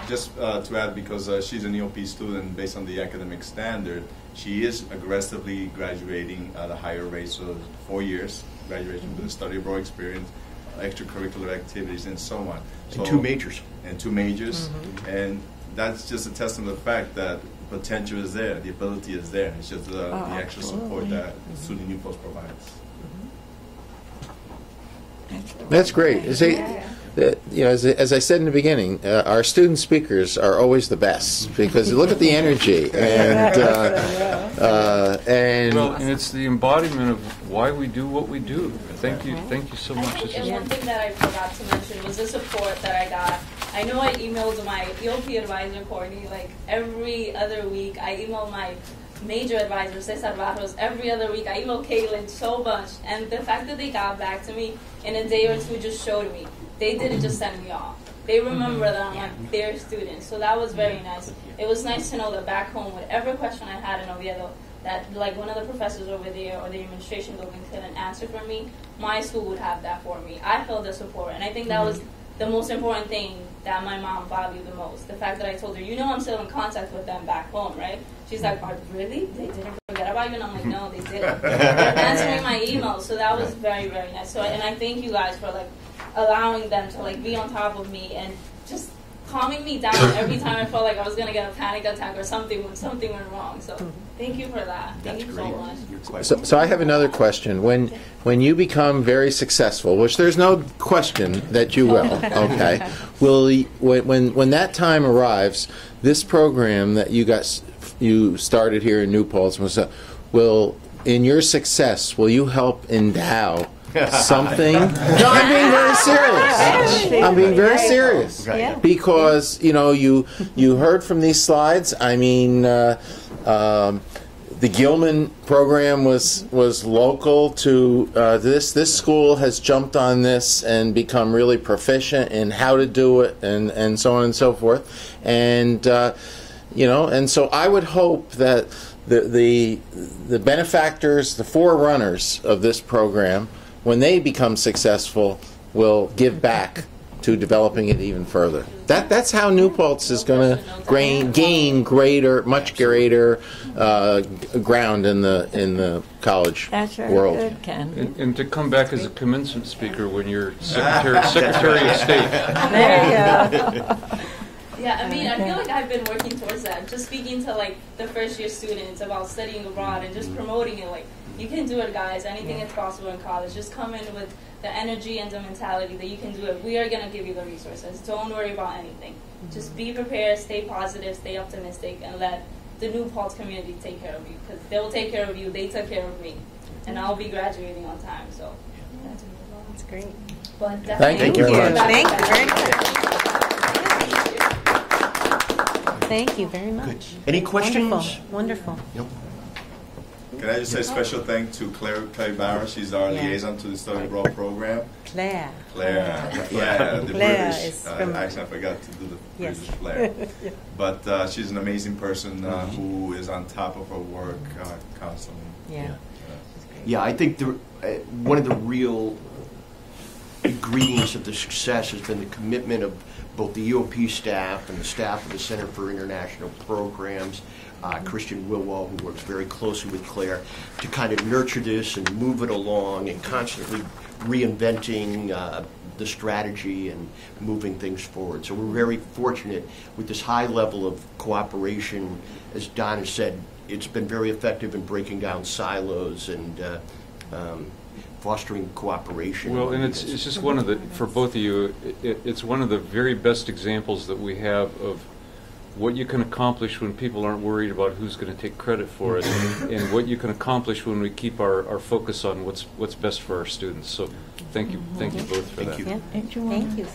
Just to add, because she's an EOP student, based on the academic standard, she is aggressively graduating at a higher rate, so 4 years graduation with a study abroad experience, extracurricular activities, and so on. And 2 majors. And 2 majors. And that's just a testament to the fact that potential is there, the ability is there. It's just the extra support that SUNY New Paltz provides. That's great. As I said in the beginning, our student speakers are always the best because look at the energy and and it's the embodiment of why we do what we do. Thank you so much. And one thing that I forgot to mention was the support that I got. I know I emailed my EOP advisor, Courtney, like every other week. I emailed my major advisor, Cesar Barros, every other week. I emailed Caitlin so much. And the fact that they got back to me in a day or two just showed me. They didn't just send me off. They remember that I'm like their student. So that was very nice. It was nice to know that back home, whatever question I had in Oviedo, that like one of the professors over there or the administration building couldn't answer for me, my school would have that for me. I felt the support. And I think that was the most important thing that my mom valued the most. The fact that I told her, I'm still in contact with them back home, right? She's like, really? They didn't forget about you? And I'm like, no, they didn't. They're answering my emails. So that was very, very nice. So, and I thank you guys for like allowing them to like be on top of me and just calming me down every time I felt like I was going to get a panic attack or something when something went wrong. So thank you for that. Thank you so much. So I have another question. When you become very successful, which there's no question that you will, okay, when that time arrives, this program that you started here in New Paltz will, in your success, will you help endow something? No, I'm being very serious. I'm being very serious because you heard from these slides. I mean, the Gilman program was local to this. This school has jumped on this and become really proficient in how to do it, and so on and so forth. And and so I would hope that the benefactors, the forerunners of this program, when they become successful, will give back to developing it even further. That's how New Paltz is going to gain much greater ground in the college world. Good, Ken. And to come back as a commencement speaker when you're Secretary of State. There you go. Yeah, I mean, I feel like I've been working towards that. Just speaking to like the first year students about studying abroad and just promoting it. Like, you can do it, guys. Anything is possible in college. Just come in with the energy and the mentality that you can do it. We are going to give you the resources. Don't worry about anything. Just be prepared, stay positive, stay optimistic, and let the New Paltz community take care of you. Because they will take care of you. They took care of me. And I'll be graduating on time. So That's great. But Thank you very much. Thank you very much. Thank you very much. Any questions? Wonderful. Yep. Can I just say a special thank to Claire Barra? She's our liaison to the Study Abroad program. Claire. Claire, the Claire British is from- accent. I forgot to do the Yes. British flair. But she's an amazing person who is on top of her work constantly. Yeah, I think one of the real ingredients of the success has been the commitment of both the EOP staff and the staff of the Center for International Programs, Christian Wilwell, who works very closely with Claire, to kind of nurture this and move it along and constantly reinventing the strategy and moving things forward. So we're very fortunate with this high level of cooperation. As Don has said, it's been very effective in breaking down silos and fostering cooperation. Well, and it's just one of the, for both of you, it's one of the very best examples that we have of what you can accomplish when people aren't worried about who's going to take credit for it, and what you can accomplish when we keep our focus on what's best for our students. So thank you both for that. Yeah. Thank you.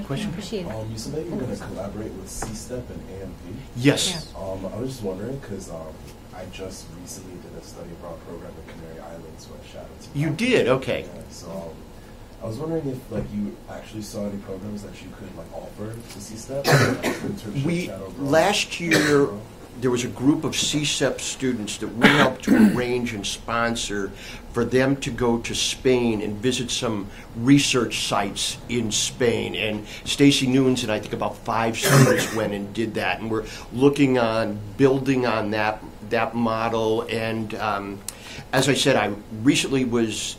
Question? Appreciate it. You said that you were going to collaborate with C-STEP and AMP. Yes. I was just wondering because I just recently did a study abroad program in Canary Islands, so I shout out to You did? Okay. Yeah, so I was wondering if you actually saw any programs that you could offer to C-STEP. Last year there was a group of CSEP students that we helped to arrange and sponsor for them to go to Spain and visit some research sites in Spain. And Stacy Newens and I think about 5 students went and did that. And we're looking on building on that model. And as I said, I recently was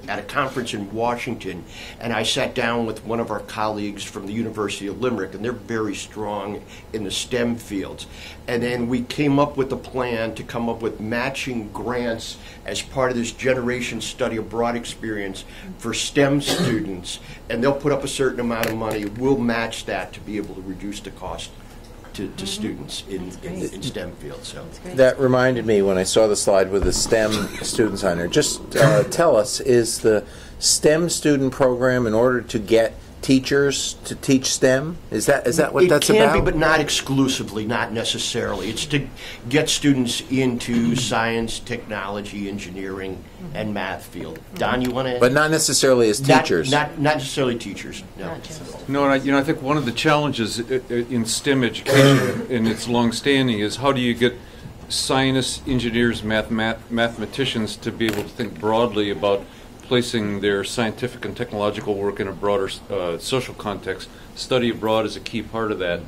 at a conference in Washington, and I sat down with one of our colleagues from the University of Limerick, and they're very strong in the STEM fields. And then we came up with a plan to come up with matching grants as part of this Generation Study Abroad experience for STEM students, and they'll put up a certain amount of money. We'll match that to be able to reduce the cost to students in STEM fields. So That reminded me when I saw the slide with the STEM students on there. Just tell us, is the STEM student program in order to get teachers to teach STEM? Is that what that's about? It can be, but not exclusively, not necessarily. It's to get students into science, technology, engineering, and math field. Don, you want to? But not necessarily as teachers. Not necessarily teachers. No. No, and I think one of the challenges in STEM education in its long-standing is how do you get scientists, engineers, mathematicians to be able to think broadly about placing their scientific and technological work in a broader social context. Study abroad is a key part of that.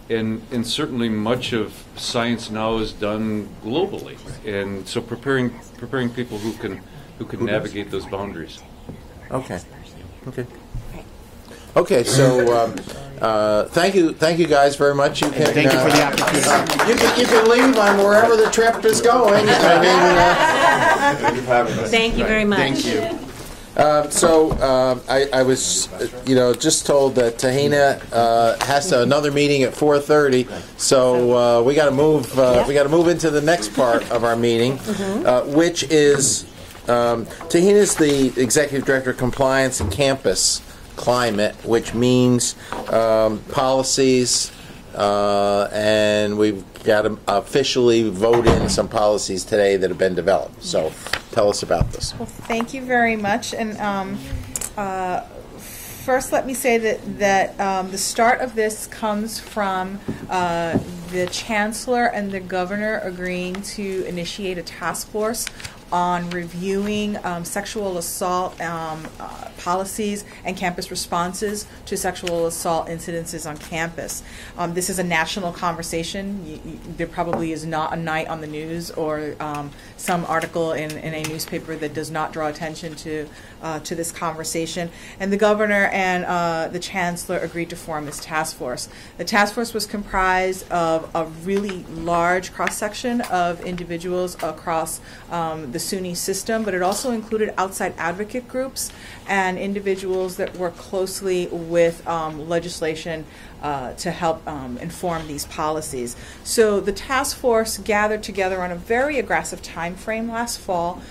And certainly much of science now is done globally. And so preparing people who can navigate those boundaries. Okay. So thank you guys very much. You can thank you for the opportunity. You can leave on wherever the trip is going. Thank you very much. Thank you. I was, just told that Tahina has another meeting at 4:30, so we got to move. We got to move into the next part of our meeting, which is Tahina's the executive director of compliance and campus climate, which means policies, and we've got to officially vote in some policies today that have been developed. So tell us about this. Well, thank you very much. And first let me say that the start of this comes from the Chancellor and the Governor agreeing to initiate a task force on reviewing sexual assault policies and campus responses to sexual assault incidences on campus. This is a national conversation. There probably is not a night on the news or some article in a newspaper that does not draw attention to this conversation. And the Governor and the Chancellor agreed to form this task force. The task force was comprised of a really large cross-section of individuals across the SUNY system, but it also included outside advocate groups and individuals that work closely with legislation to help inform these policies. So the task force gathered together on a very aggressive time frame last fall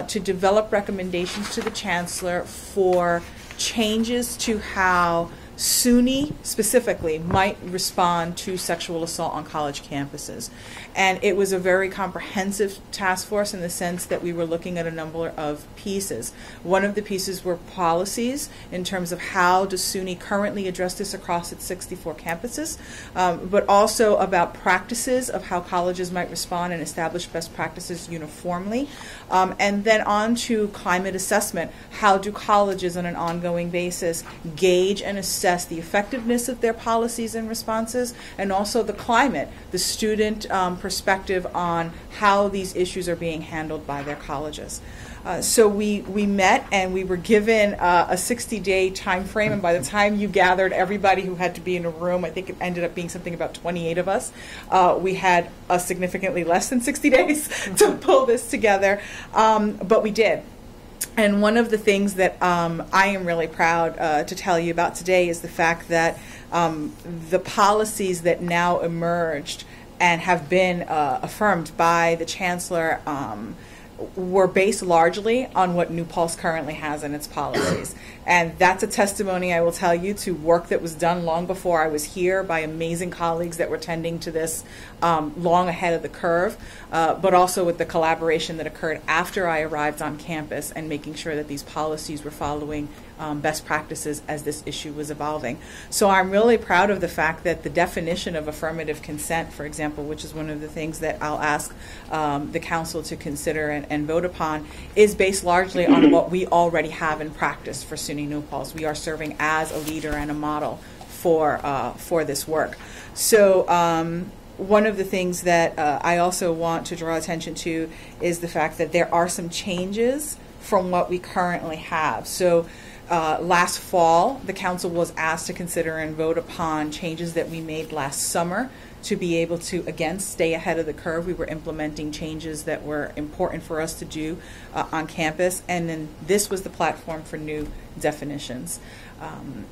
to develop recommendations to the Chancellor for changes to how SUNY specifically might respond to sexual assault on college campuses. And it was a very comprehensive task force in the sense that we were looking at a number of pieces. One of the pieces were policies in terms of how does SUNY currently address this across its 64 campuses, but also about practices of how colleges might respond and establish best practices uniformly. And then on to climate assessment. How do colleges on an ongoing basis gauge and assess the effectiveness of their policies and responses, and also the climate, the student perspective on how these issues are being handled by their colleges. So we met and we were given a 60-day time frame, and by the time you gathered everybody who had to be in a room, I think it ended up being something about 28 of us, we had a significantly less than 60 days to pull this together, but we did. And one of the things that I am really proud to tell you about today is the fact that the policies that now emerged and have been affirmed by the Chancellor were based largely on what New Paltz currently has in its policies. And that's a testimony, I will tell you, to work that was done long before I was here by amazing colleagues that were tending to this long ahead of the curve, but also with the collaboration that occurred after I arrived on campus and making sure that these policies were following best practices as this issue was evolving. So I'm really proud of the fact that the definition of affirmative consent, for example, which is one of the things that I'll ask the council to consider and vote upon, is based largely on what we already have in practice for SUNY New Paltz. We are serving as a leader and a model for this work. So one of the things that I also want to draw attention to is the fact that there are some changes from what we currently have. So last fall, the council was asked to consider and vote upon changes that we made last summer to be able to, again, stay ahead of the curve. We were implementing changes that were important for us to do on campus, and then this was the platform for new definitions.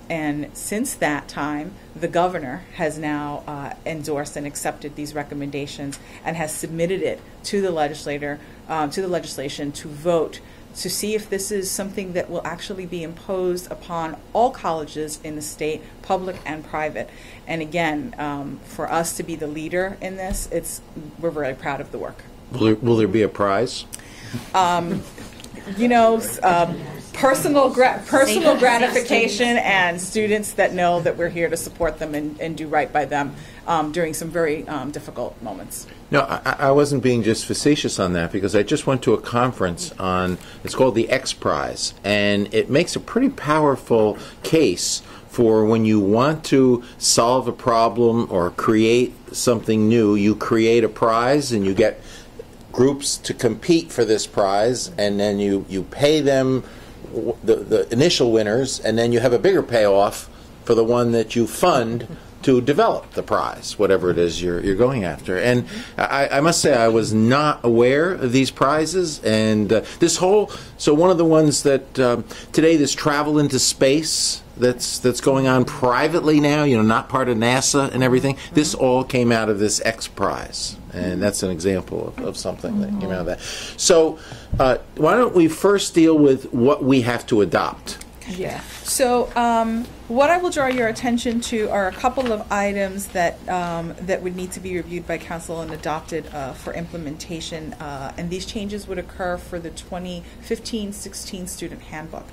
And since that time, the governor has now endorsed and accepted these recommendations and has submitted it to the legislation to vote to see if this is something that will actually be imposed upon all colleges in the state, public and private. And again, for us to be the leader in this, we're very proud of the work. Will there be a prize? Personal gratification and students that know that we're here to support them and do right by them during some very difficult moments. No, I wasn't being just facetious on that, because I just went to a conference it's called the X Prize, and it makes a pretty powerful case for when you want to solve a problem or create something new, you create a prize and you get groups to compete for this prize, and then you pay them the initial winners, and then you have a bigger payoff for the one that you fund to develop the prize, whatever it is you're going after. And I must say, I was not aware of these prizes, and so one of the ones that today, this travel into space that's going on privately now, not part of NASA and everything, this all came out of this X Prize. And that's an example of something that came out of that. So why don't we first deal with what we have to adopt? Yeah. So what I will draw your attention to are a couple of items that would need to be reviewed by council and adopted for implementation. And these changes would occur for the 2015-16 student handbook.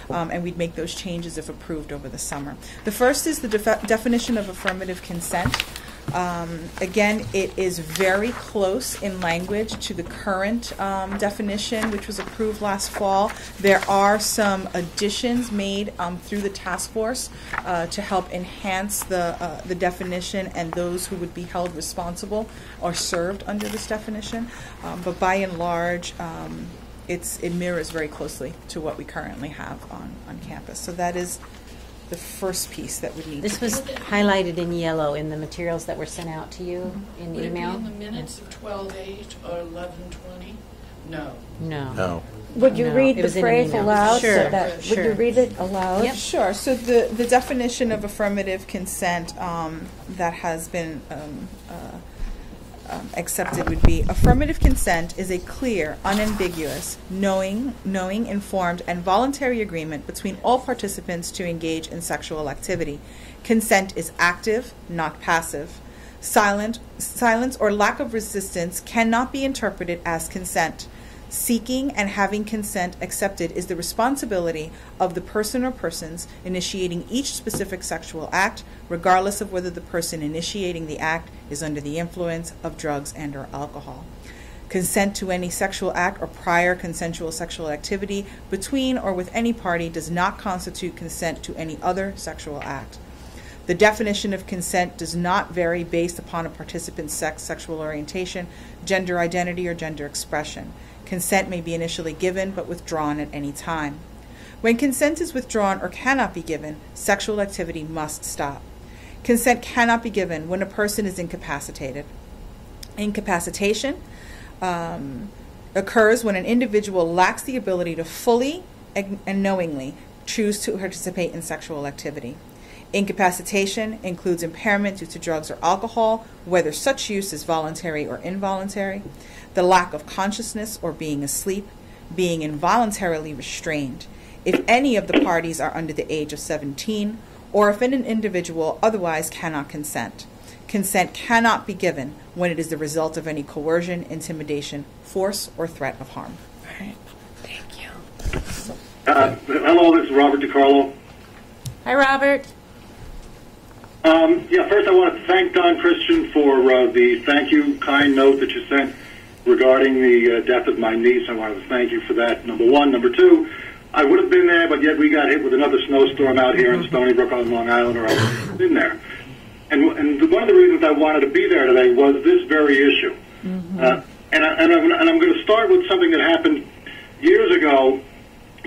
And we'd make those changes if approved over the summer. The first is the definition of affirmative consent. Again, it is very close in language to the current definition, which was approved last fall. There are some additions made through the task force to help enhance the definition and those who would be held responsible or served under this definition. But by and large, it mirrors very closely to what we currently have on campus. So that is the first piece that would need This was highlighted in yellow in the materials that were sent out to you in Would email. it be in the minutes of 12:8 or 11:20? No. No. Would you read it the was in an phrase email. aloud? Sure. So that, Sure. Would you read it aloud? Yep. Sure. So the definition of affirmative consent that has been accepted would be: affirmative consent is a clear, unambiguous, knowing, informed, and voluntary agreement between all participants to engage in sexual activity. Consent is active, not passive. Silence or lack of resistance cannot be interpreted as consent. Seeking and having consent accepted is the responsibility of the person or persons initiating each specific sexual act, regardless of whether the person initiating the act is under the influence of drugs and or alcohol. Consent to any sexual act or prior consensual sexual activity between or with any party does not constitute consent to any other sexual act. The definition of consent does not vary based upon a participant's sex, sexual orientation, gender identity, or gender expression. Consent may be initially given but withdrawn at any time. When consent is withdrawn or cannot be given, sexual activity must stop. Consent cannot be given when a person is incapacitated. Incapacitation occurs when an individual lacks the ability to fully and knowingly choose to participate in sexual activity. Incapacitation includes impairment due to drugs or alcohol, whether such use is voluntary or involuntary, the lack of consciousness or being asleep, being involuntarily restrained, if any of the parties are under the age of 17, or if an individual otherwise cannot consent. Consent cannot be given when it is the result of any coercion, intimidation, force, or threat of harm. All right. Thank you. Hello, this is Robert DiCarlo. Hi, Robert. First I want to thank Don Christian for the thank you kind note that you sent regarding the death of my niece. I wanted to thank you for that, number one. Number two, I would have been there, but yet we got hit with another snowstorm out here in Stony Brook on Long Island, or I would have been there. And one of the reasons I wanted to be there today was this very issue. And I'm going to start with something that happened years ago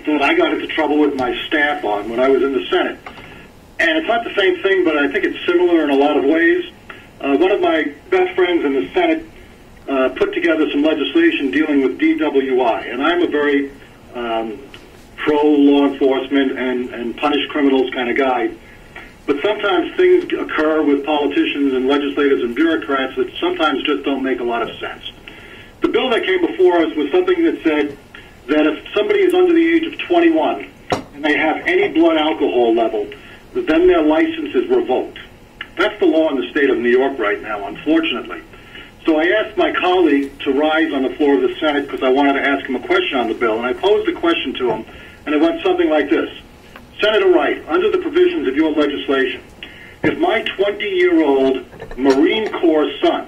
that I got into trouble with my staff on when I was in the Senate. And it's not the same thing, but I think it's similar in a lot of ways. One of my best friends in the Senate put together some legislation dealing with DWI, and I'm a very pro-law enforcement and punish criminals kind of guy. But sometimes things occur with politicians and legislators and bureaucrats that sometimes just don't make a lot of sense. The bill that came before us was something that said that if somebody is under the age of 21 and they have any blood alcohol level, then their license is revoked. That's the law in the state of New York right now, unfortunately. So I asked my colleague to rise on the floor of the Senate because I wanted to ask him a question on the bill, and I posed a question to him, and it went something like this. Senator Wright, under the provisions of your legislation, if my 20-year-old Marine Corps son,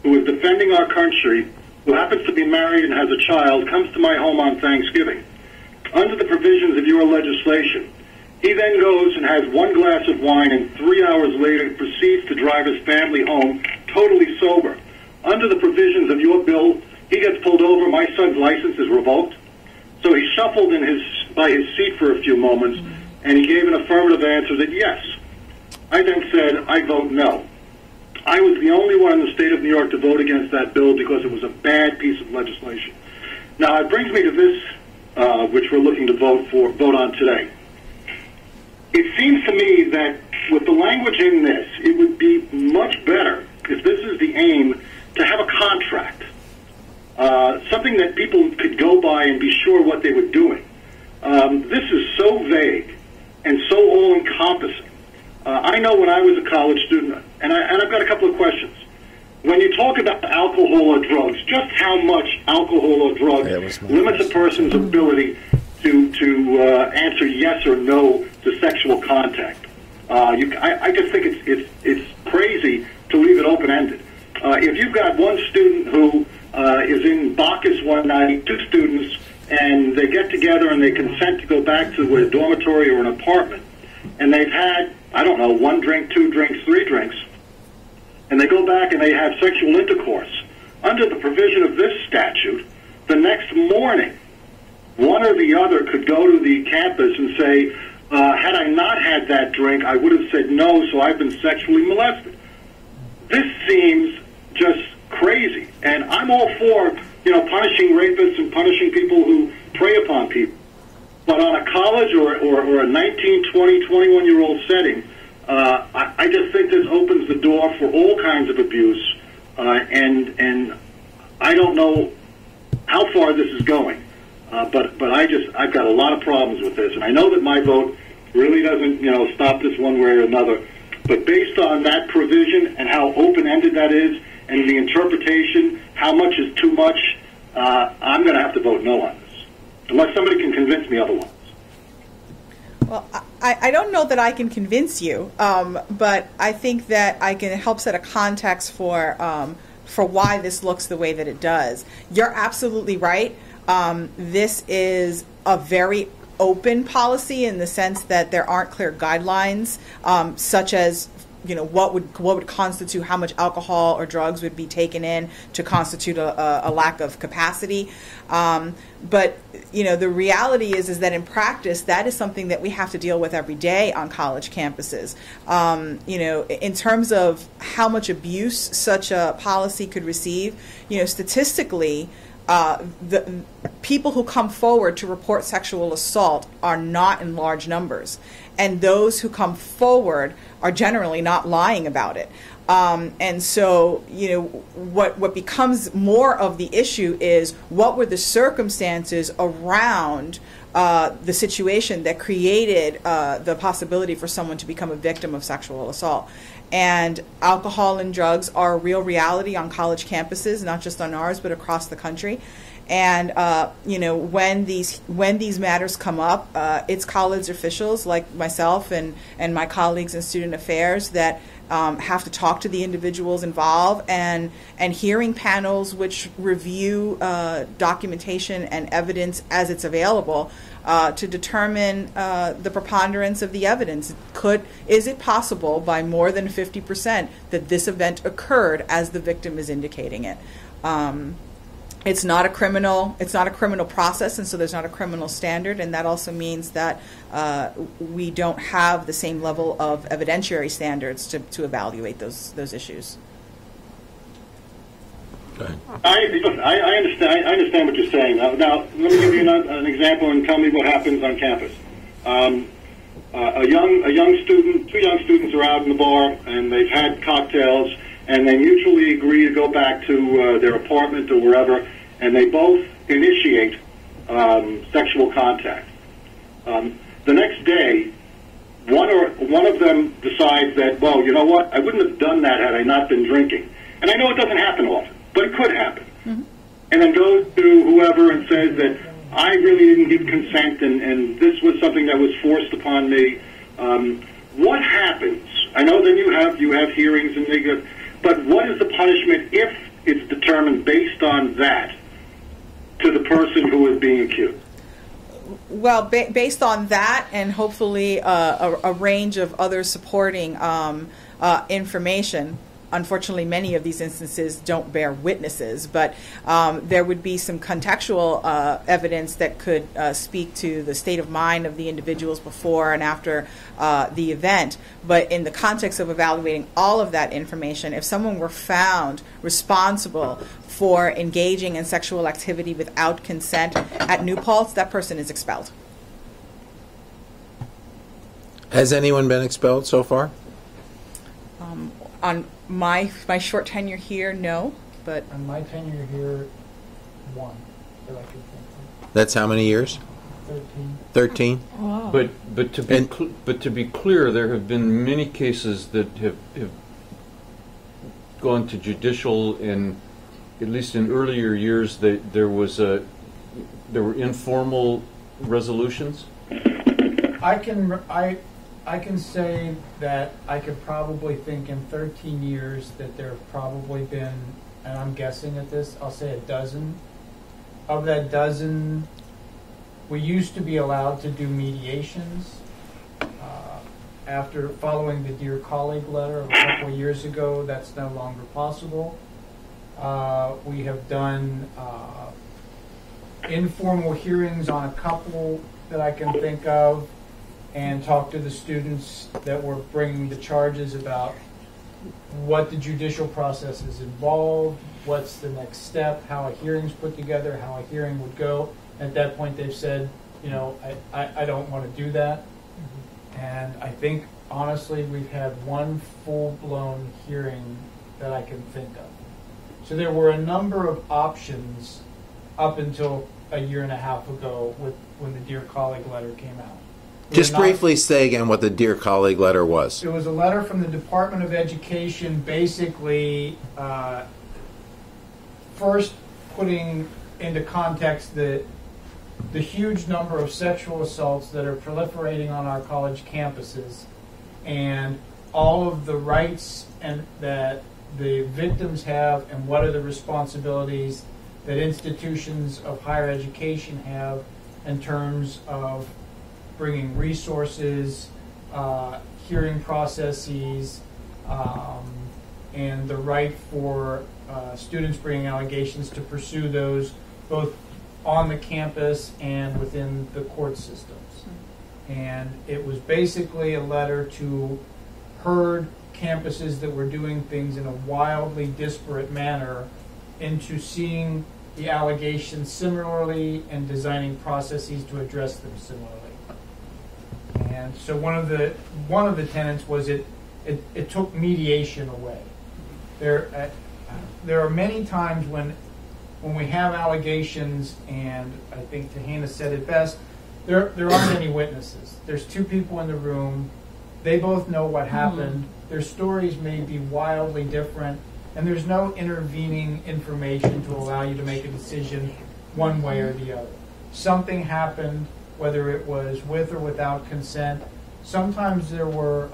who is defending our country, who happens to be married and has a child, comes to my home on Thanksgiving, under the provisions of your legislation, he then goes and has one glass of wine and 3 hours later proceeds to drive his family home totally sober. Under the provisions of your bill, he gets pulled over, my son's license is revoked. So he shuffled by his seat for a few moments, and he gave an affirmative answer that yes. I then said, I vote no. I was the only one in the state of New York to vote against that bill because it was a bad piece of legislation. Now, it brings me to this, which we're looking to vote on today. It seems to me that with the language in this, it would be much better, if this is the aim, to have a contract. Something that people could go by and be sure what they were doing. This is so vague and so all-encompassing. I know when I was a college student, and I've got a couple of questions. When you talk about alcohol or drugs, just how much alcohol or drugs limits a person's ability to answer yes or no to sexual contact? I just think it's crazy to leave it open-ended. If you've got one student who is in Bacchus one night, two students, and they get together and they consent to go back to a dormitory or an apartment, and they've had, I don't know, 1 drink, 2 drinks, 3 drinks, and they go back and they have sexual intercourse. Under the provision of this statute, the next morning, one or the other could go to the campus and say, had I not had that drink, I would have said no, so I've been sexually molested. This seems just crazy, and I'm all for, punishing rapists and punishing people who prey upon people. But on a college or a 19, 20, 21-year-old setting, I just think this opens the door for all kinds of abuse, and I don't know how far this is going. But I've got a lot of problems with this, and I know that my vote really doesn't, stop this one way or another. But based on that provision and how open-ended that is, and the interpretation, how much is too much, I'm going to have to vote no on this, unless somebody can convince me otherwise. Well, I don't know that I can convince you, but I think that I can help set a context for why this looks the way that it does. You're absolutely right. This is a very open policy in the sense that there aren't clear guidelines, such as what would constitute how much alcohol or drugs would be taken in to constitute a lack of capacity. But the reality is that in practice, that is something that we have to deal with every day on college campuses. In terms of how much abuse such a policy could receive, statistically, the people who come forward to report sexual assault are not in large numbers, and those who come forward are generally not lying about it. And so, what becomes more of the issue is what were the circumstances around the situation that created the possibility for someone to become a victim of sexual assault. And alcohol and drugs are a real reality on college campuses, not just on ours, but across the country. And when these matters come up, it's college officials like myself and my colleagues in student affairs that have to talk to the individuals involved, and hearing panels which review documentation and evidence as it's available to determine the preponderance of the evidence. Is it possible by more than 50% that this event occurred as the victim is indicating it? It's not a criminal process, and so there's not a criminal standard, and that also means that we don't have the same level of evidentiary standards to evaluate those issues. I understand what you're saying. Now let me give you an example and tell me what happens on campus. A young student, two young students are out in the bar, and they've had cocktails, and they mutually agree to go back to their apartment or wherever, and they both initiate sexual contact. The next day, one of them decides that, well, you know what, I wouldn't have done that had I not been drinking. And I know it doesn't happen often, but it could happen. Mm-hmm. And then goes to whoever and says that I really didn't give consent, and this was something that was forced upon me. What happens? I know then you have hearings and they go, but what is the punishment if it's determined based on that to the person who is being accused? Well, based on that, and hopefully a range of other supporting information. Unfortunately, many of these instances don't bear witnesses, but there would be some contextual evidence that could speak to the state of mind of the individuals before and after the event. But in the context of evaluating all of that information, if someone were found responsible for engaging in sexual activity without consent at New Paltz, that person is expelled. Has anyone been expelled so far? On my short tenure here, no, but on my tenure here, one that I could think of. That's how many years? 13. Wow. But to be clear, there have been many cases that have gone to judicial, and at least in earlier years, there were informal resolutions. I can say that I could probably think in 13 years that there have probably been, and I'm guessing at this, I'll say a dozen. Of that dozen, we used to be allowed to do mediations. After following the Dear Colleague letter a couple of years ago, that's no longer possible. We have done informal hearings on a couple that I can think of, and talk to the students that were bringing the charges about what the judicial process is involved, what's the next step, how a hearing's put together, how a hearing would go. At that point, they've said, I don't want to do that. Mm-hmm. And I think, honestly, we've had one full-blown hearing that I can think of. So there were a number of options up until a year and a half ago when the Dear Colleague letter came out. Just briefly say again what the Dear Colleague letter was. It was a letter from the Department of Education, basically first putting into context the huge number of sexual assaults that are proliferating on our college campuses, and all of the rights that the victims have, and what are the responsibilities that institutions of higher education have in terms of bringing resources, hearing processes, and the right for students bringing allegations to pursue those both on the campus and within the court systems. And it was basically a letter to herd campuses that were doing things in a wildly disparate manner into seeing the allegations similarly and designing processes to address them similarly. And so one of the tenets was it took mediation away. There are many times when we have allegations, and I think Tahana said it best, there aren't any witnesses. There's two people in the room. They both know what happened. Their stories may be wildly different, and there's no intervening information to allow you to make a decision one way or the other. Something happened, whether it was with or without consent. Sometimes there were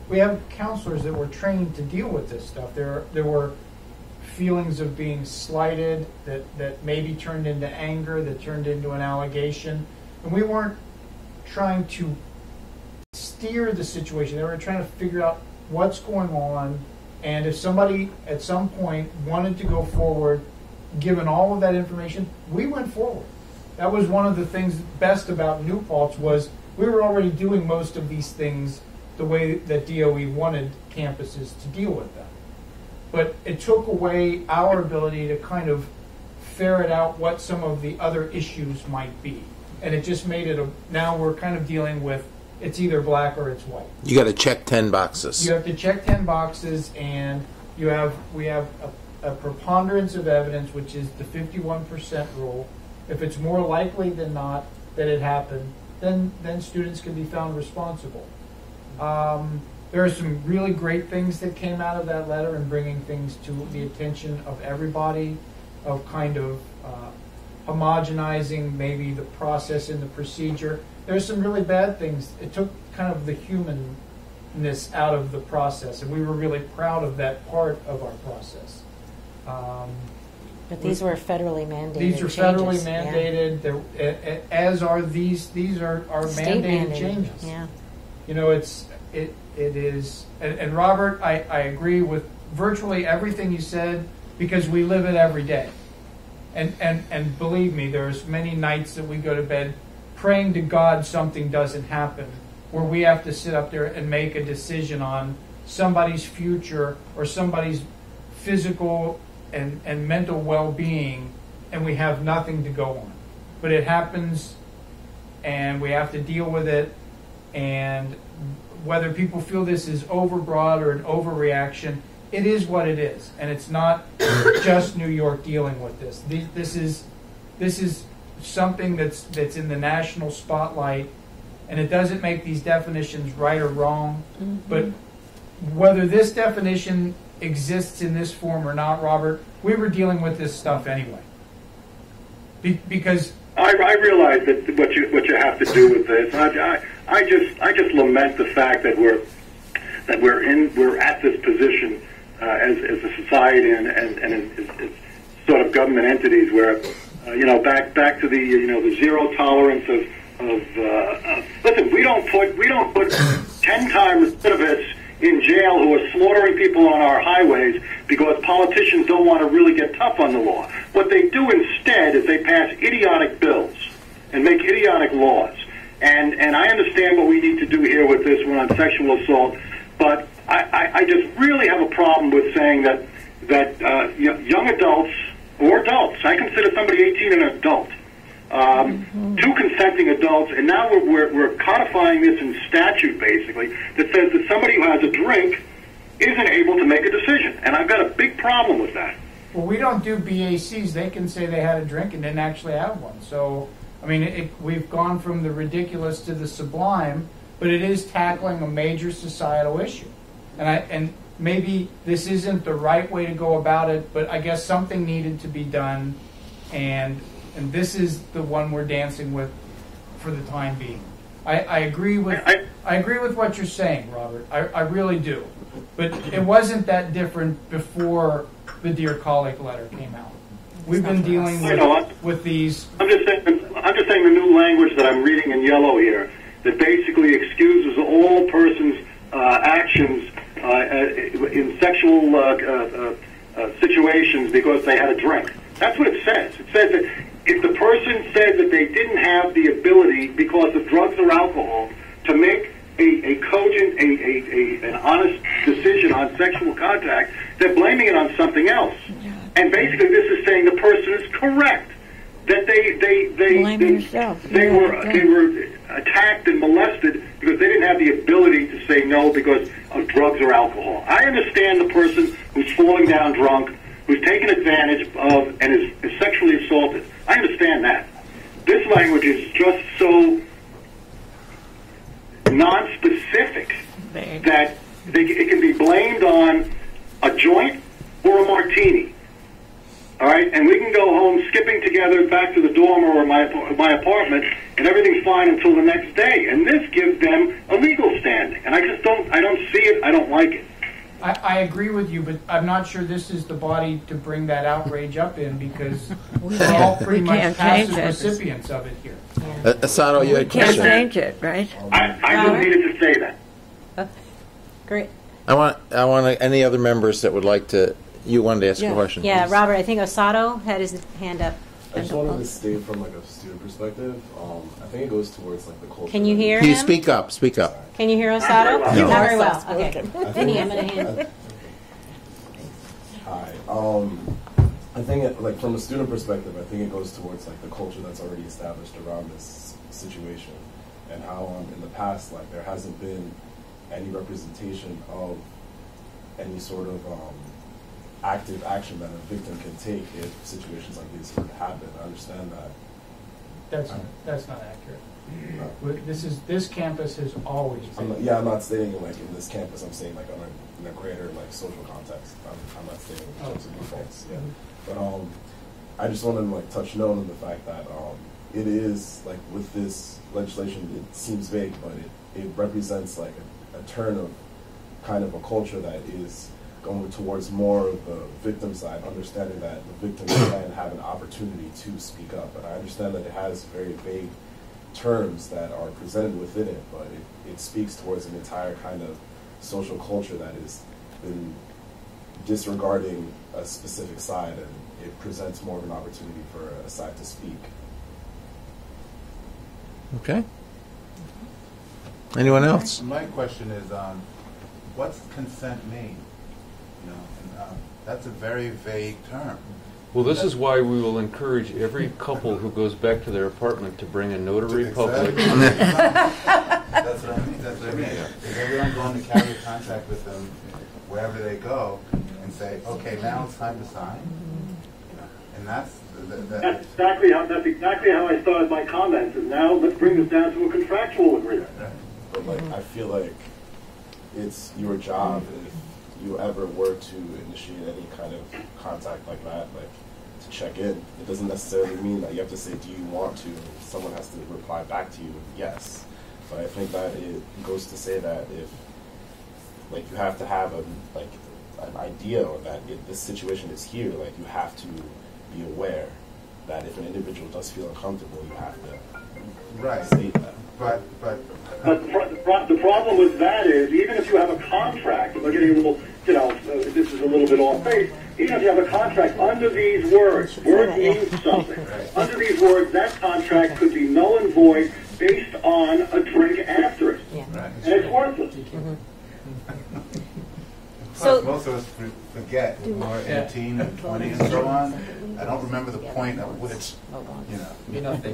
we have counselors that were trained to deal with this stuff. There were feelings of being slighted that maybe turned into anger, that turned into an allegation. And we weren't trying to steer the situation. They were trying to figure out what's going on, and if somebody at some point wanted to go forward, given all of that information, we went forward. That was one of the things best about New Paltz was we were already doing most of these things the way that DOE wanted campuses to deal with them. But it took away our ability to kind of ferret out what some of the other issues might be. And it just made it now we're kind of dealing with it's either black or it's white. You got to check 10 boxes. You have to check 10 boxes, and we have a preponderance of evidence, which is the 51% rule. If it's more likely than not that it happened, then students can be found responsible. There are some really great things that came out of that letter and bringing things to the attention of everybody, of kind of homogenizing maybe the process and the procedure. There's some really bad things. It took kind of the humanness out of the process, and we were really proud of that part of our process. But these were federally mandated. These are federally mandated, yeah. As are these are mandated changes. Yeah. You know, it is, and Robert, I agree with virtually everything you said because we live it every day. And believe me, there's many nights that we go to bed praying to God something doesn't happen, where we have to sit up there and make a decision on somebody's future or somebody's physical and mental well-being, and we have nothing to go on. But it happens, and we have to deal with it, and whether people feel this is overbroad or an overreaction, it is what it is, and it's not just New York dealing with this. This is something that's in the national spotlight, and it doesn't make these definitions right or wrong. Mm-hmm. But whether this definition exists in this form or not, Robert, we were dealing with this stuff anyway. Because I realize that what you have to do with this. I just lament the fact that we're at this position as a society and as sort of government entities where back to the zero tolerance of listen, we don't put 10 times recidivists in jail who are slaughtering people on our highways because politicians don't want to really get tough on the law. What they do instead is they pass idiotic bills and make idiotic laws. And I understand what we need to do here with this one on sexual assault, but I just really have a problem with saying that young adults or adults, I consider somebody 18 an adult, two consenting adults, and now we're codifying this in statute, basically, that says that somebody who has a drink isn't able to make a decision. And I've got a big problem with that. Well, we don't do BACs. They can say they had a drink and didn't actually have one. So, I mean, we've gone from the ridiculous to the sublime, but it is tackling a major societal issue. And maybe this isn't the right way to go about it, but I guess something needed to be done, and this is the one we're dancing with for the time being. I agree with what you're saying, Robert. I really do. But it wasn't that different before the Dear Colleague letter came out. We've been dealing with these. I'm just saying the new language that I'm reading in yellow here that basically excuses all persons' actions in sexual situations because they had a drink. That's what it says. It says that if the person said that they didn't have the ability because of drugs or alcohol to make a cogent, an honest decision on sexual contact, they're blaming it on something else. And basically this is saying the person is correct, that they were attacked and molested because they didn't have the ability to say no because of drugs or alcohol. I understand the person who's falling down drunk, who's taken advantage of and is sexually assaulted. I understand that. This language is just so non-specific that it can be blamed on a joint or a martini. All right, and we can go home skipping together back to the dorm or my apartment, and everything's fine until the next day. And this gives them a legal standing, and I don't see it. I don't like it. I agree with you, but I'm not sure this is the body to bring that outrage up in, because we're all pretty much passive recipients of it here. Asano, you had a question. Can't change it, right? I just needed to say that. Great. I want any other members that would like to. You wanted to ask a question. Yeah, Robert. I think Osato had his hand up. I just wanted to state from like a student perspective. I think it goes towards like the culture. Can you hear Can you him? speak up? Speak up. Can you hear Osato? No. Not very well. Okay. Vinny, I'm going to hand. Hi. I think like from a student perspective, I think it goes towards like the culture that's already established around this situation, and how in the past like there hasn't been any representation of any sort of active action that a victim can take if situations like these happen. I understand that. That's not accurate. This campus has always been. I'm not saying like in this campus. I'm saying like in a greater like social context. I'm not saying in terms of defaults. Yeah, but I just wanted to like touch note on the fact that it is like with this legislation, it seems vague, but it represents like a turn of kind of a culture that is going towards more of the victim side, understanding that the victim can have an opportunity to speak up. But I understand that it has very vague terms that are presented within it, but it speaks towards an entire kind of social culture that has been disregarding a specific side, and it presents more of an opportunity for a side to speak. Okay. Anyone else? My question is, what's consent mean? You know, and, that's a very vague term. Well, this is why we will encourage every couple who goes back to their apartment to bring a notary public. That's what I mean. That's what I mean. Is everyone going to carry a contract with them wherever they go and say, okay, now it's time to sign? You know, and that's exactly how I started my comments. And now let's bring this down to a contractual agreement. But like, I feel like it's your job if you ever were to initiate any kind of contact like that, like to check in. It doesn't necessarily mean that you have to say, do you want to? Someone has to reply back to you, yes. But I think that it goes to say that if, like, you have to have an idea or that if this situation is here, like, you have to be aware that if an individual does feel uncomfortable, you have to state that. But the problem with that is, even if you have a contract, we're getting a little, this is a little bit off base, even if you have a contract under these words mean something. Under these words, that contract could be null and void based on a drink after it. Yeah. And it's worthless. Plus, most of us forget when we're 18 and 20 and so on. I don't remember the point at which, Exactly.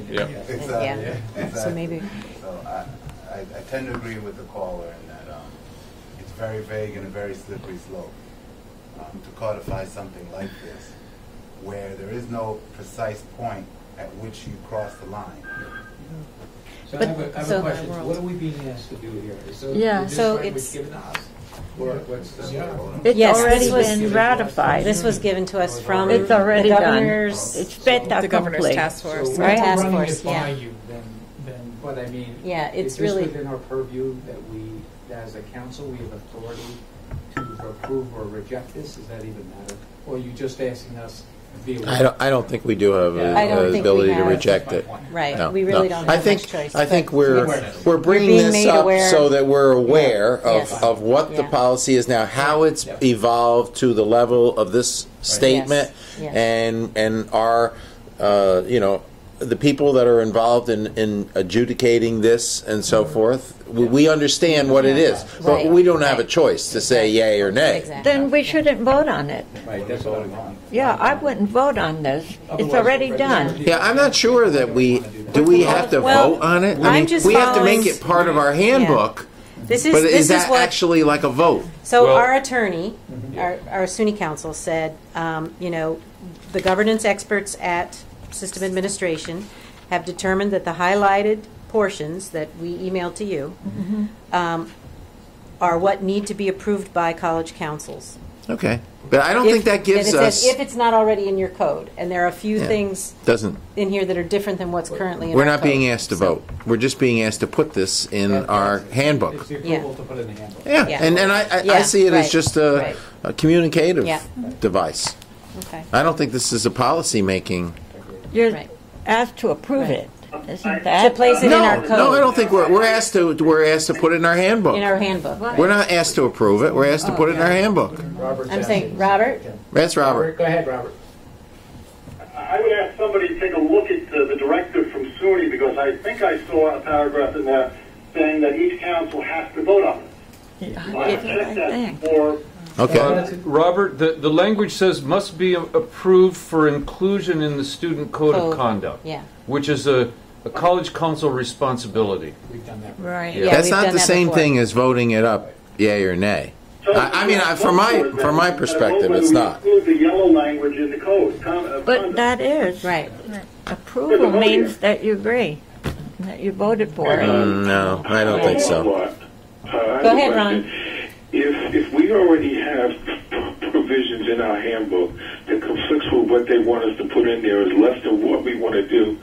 Exactly. So maybe. So I tend to agree with the caller in that it's very vague and a very slippery slope to codify something like this, where there is no precise point at which you cross the line. So I have a question. What are we being asked to do here? So it's given to us. What's the It's already been ratified. This was given to us from it's already the governor's, done. The governor's task force. So right? we're Task running force, it by yeah. you, then what I mean. Yeah, it's is really this within our purview that we, as a council, we have authority to approve or reject this? Does that even matter? Or are you just asking us to be aware? I don't think we do have I don't the think ability we to have. reject it. Right. No, We really no. don't have much choice. I think but we're bringing being this made up aware. so that we're aware Yes. of what the Yeah. policy is now, how it's evolved to the level of this statement, Yes. and our the people that are involved in adjudicating this and so forth, we understand what it is, but Right. we don't have a choice to say yay or nay. Then we shouldn't vote on it. Right, that's what I'm on. Yeah, I wouldn't vote on this. It's already done. Yeah, I'm not sure that we have to Well, vote on it. I'm just we have to make following- it part of our handbook. This is But this is that what, actually like a vote? So Well- our attorney, our SUNY counsel said, the governance experts at system administration have determined that the highlighted portions that we emailed to you are what need to be approved by college councils. Okay, but I don't think that gives and it us. says if it's not already in your code, and there are a few things Doesn't. in here that are different than what's currently in We're our not being code. asked to vote. We're just being asked to put this in our handbook. It's the approval to put it in the handbook. Yeah, and I see it as just a communicative Yeah. device. Okay. I don't think this is a policy making. You're asked to approve it, isn't that? To place it in our code. No, I don't think we're asked to. We're asked to put it in our handbook. In our handbook. We're not asked to approve it. We're asked to put it in our handbook. I'm saying, Robert? That's Robert. Go ahead, Robert. I would ask somebody to take a look at the directive from SUNY, because I think I saw a paragraph in there saying that each council has to vote on it. I've checked that before. Okay. Robert, the language says must be approved for inclusion in the student code of conduct, Yeah. which is a college council responsibility. We've done that. Right. Yeah. That's we've not done the that same before. thing as voting it up, yay or nay. I mean, from my perspective, it's not. Include the yellow language in the code. But that is. Right. Approval means that you agree, that you voted for it. No, I don't think so. Go ahead, Ron. If we already have provisions in our handbook that conflicts with what they want us to put in there is less than what we want to do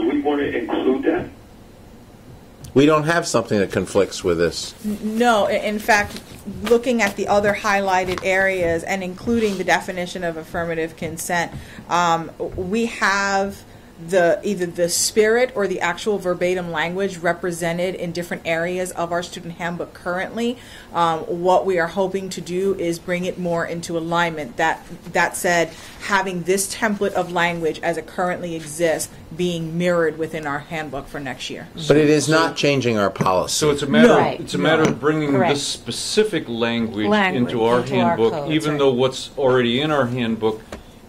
we want to include that? We don't have something that conflicts with this. No, in fact, looking at the other highlighted areas and including the definition of affirmative consent, we have either the spirit or the actual verbatim language represented in different areas of our student handbook currently. What we are hoping to do is bring it more into alignment. That said, having this template of language as it currently exists being mirrored within our handbook for next year. But it is not changing our policy. So it's a matter. No. It's a matter of bringing Correct. this specific language Language into our into our handbook, code. even That's though what's already in our handbook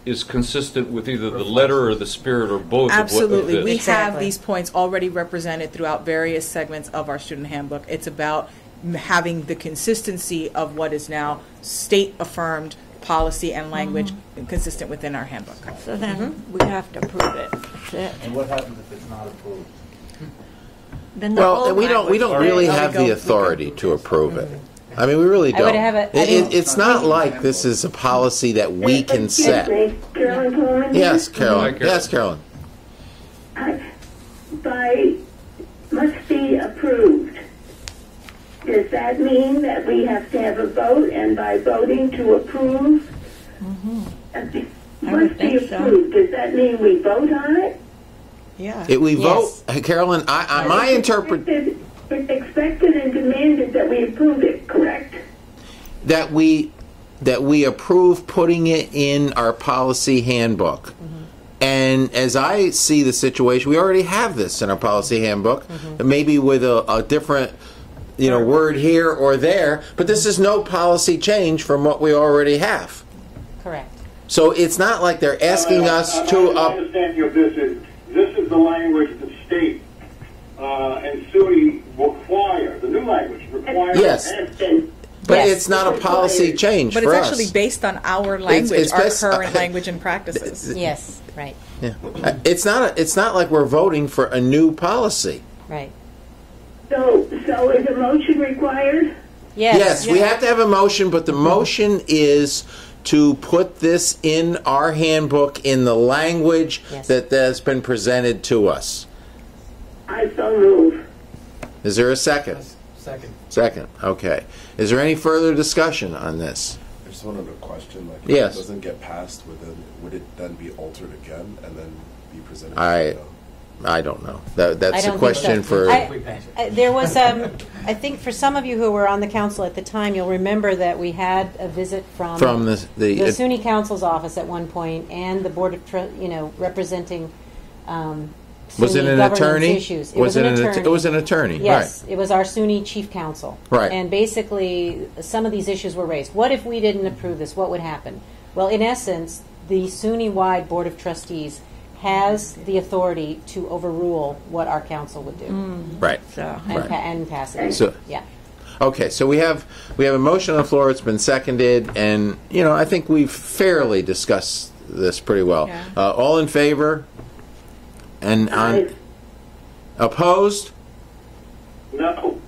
is consistent with either the letter or the spirit or both. Absolutely. Of We this. have these points already represented throughout various segments of our student handbook. It's about having the consistency of what is now state-affirmed policy and language consistent within our handbook. So then we have to approve it. That's it. And what happens if it's not approved? Then the Well, old we don't language- really Or we have go- the authority to approve it. I mean, we really I would don't. have a- I mean- It's not like this is a policy that we can set. Carolyn Coleman? Yes, Carolyn. Hi, Carolyn. Yes, Carolyn. By must be approved, does that mean that we have to have a vote, and by voting to approve, would must be think so. approved, does that mean we vote on it? Yeah. We Yes. vote, Carolyn. My interpret It's expected and demanded that we approve it, correct? that we approve putting it in our policy handbook. And as I see the situation, we already have this in our policy handbook, maybe with a different, word here or there. But this is no policy change from what we already have. Correct. So it's not like they're asking us to. My understanding of this is the language the state and SUNY require, the new language requires. Yes. But Yes. it's not a policy change But for it's us. actually based on our language, it's our based- current language and practices. Yes. Right. Yeah. It's not like we're voting for a new policy. Right. So is a motion required? Yes, we have to have a motion, but the motion is to put this in our handbook in the language that has been presented to us. I so move. Is there a second? Second. Second. Okay. Is there any further discussion on this? I just wanted a question. Like, Yes. if it doesn't get passed, would it then be altered again and then be presented? I don't know. That's I a don't question think so. for. There was, I think for some of you who were on the council at the time, you'll remember that we had a visit from the SUNY council's office at one point, and the board of, representing Was it SUNY an governance attorney? issues. It Was was an it attorney. It was an attorney. Yes, Right. it was our SUNY chief counsel. Right. And basically, some of these issues were raised. What if we didn't approve this? What would happen? Well, in essence, the SUNY-wide Board of Trustees has the authority to overrule what our council would do. Right. And pass it. So- yeah. Okay, so we have a motion on the floor. It's been seconded, and I think we've fairly discussed this pretty well. Yeah. All in favor? And opposed? No.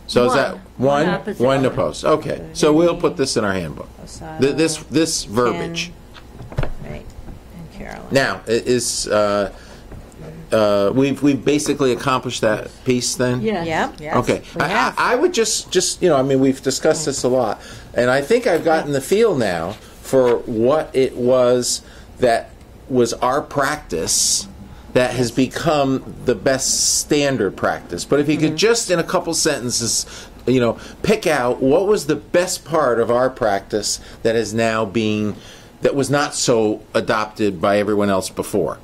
So is that One one? opposite. One opposed. Okay, so we'll put this in our handbook. This verbiage. Right. And Carolyn. Now, we've basically accomplished that piece then? Yeah. Yes. Okay. I would just we've discussed this a lot, and I think I've gotten the feel now for what it was that was our practice that has become the best standard practice. But if you could just in a couple sentences, pick out what was the best part of our practice that is now that was not so adopted by everyone else before.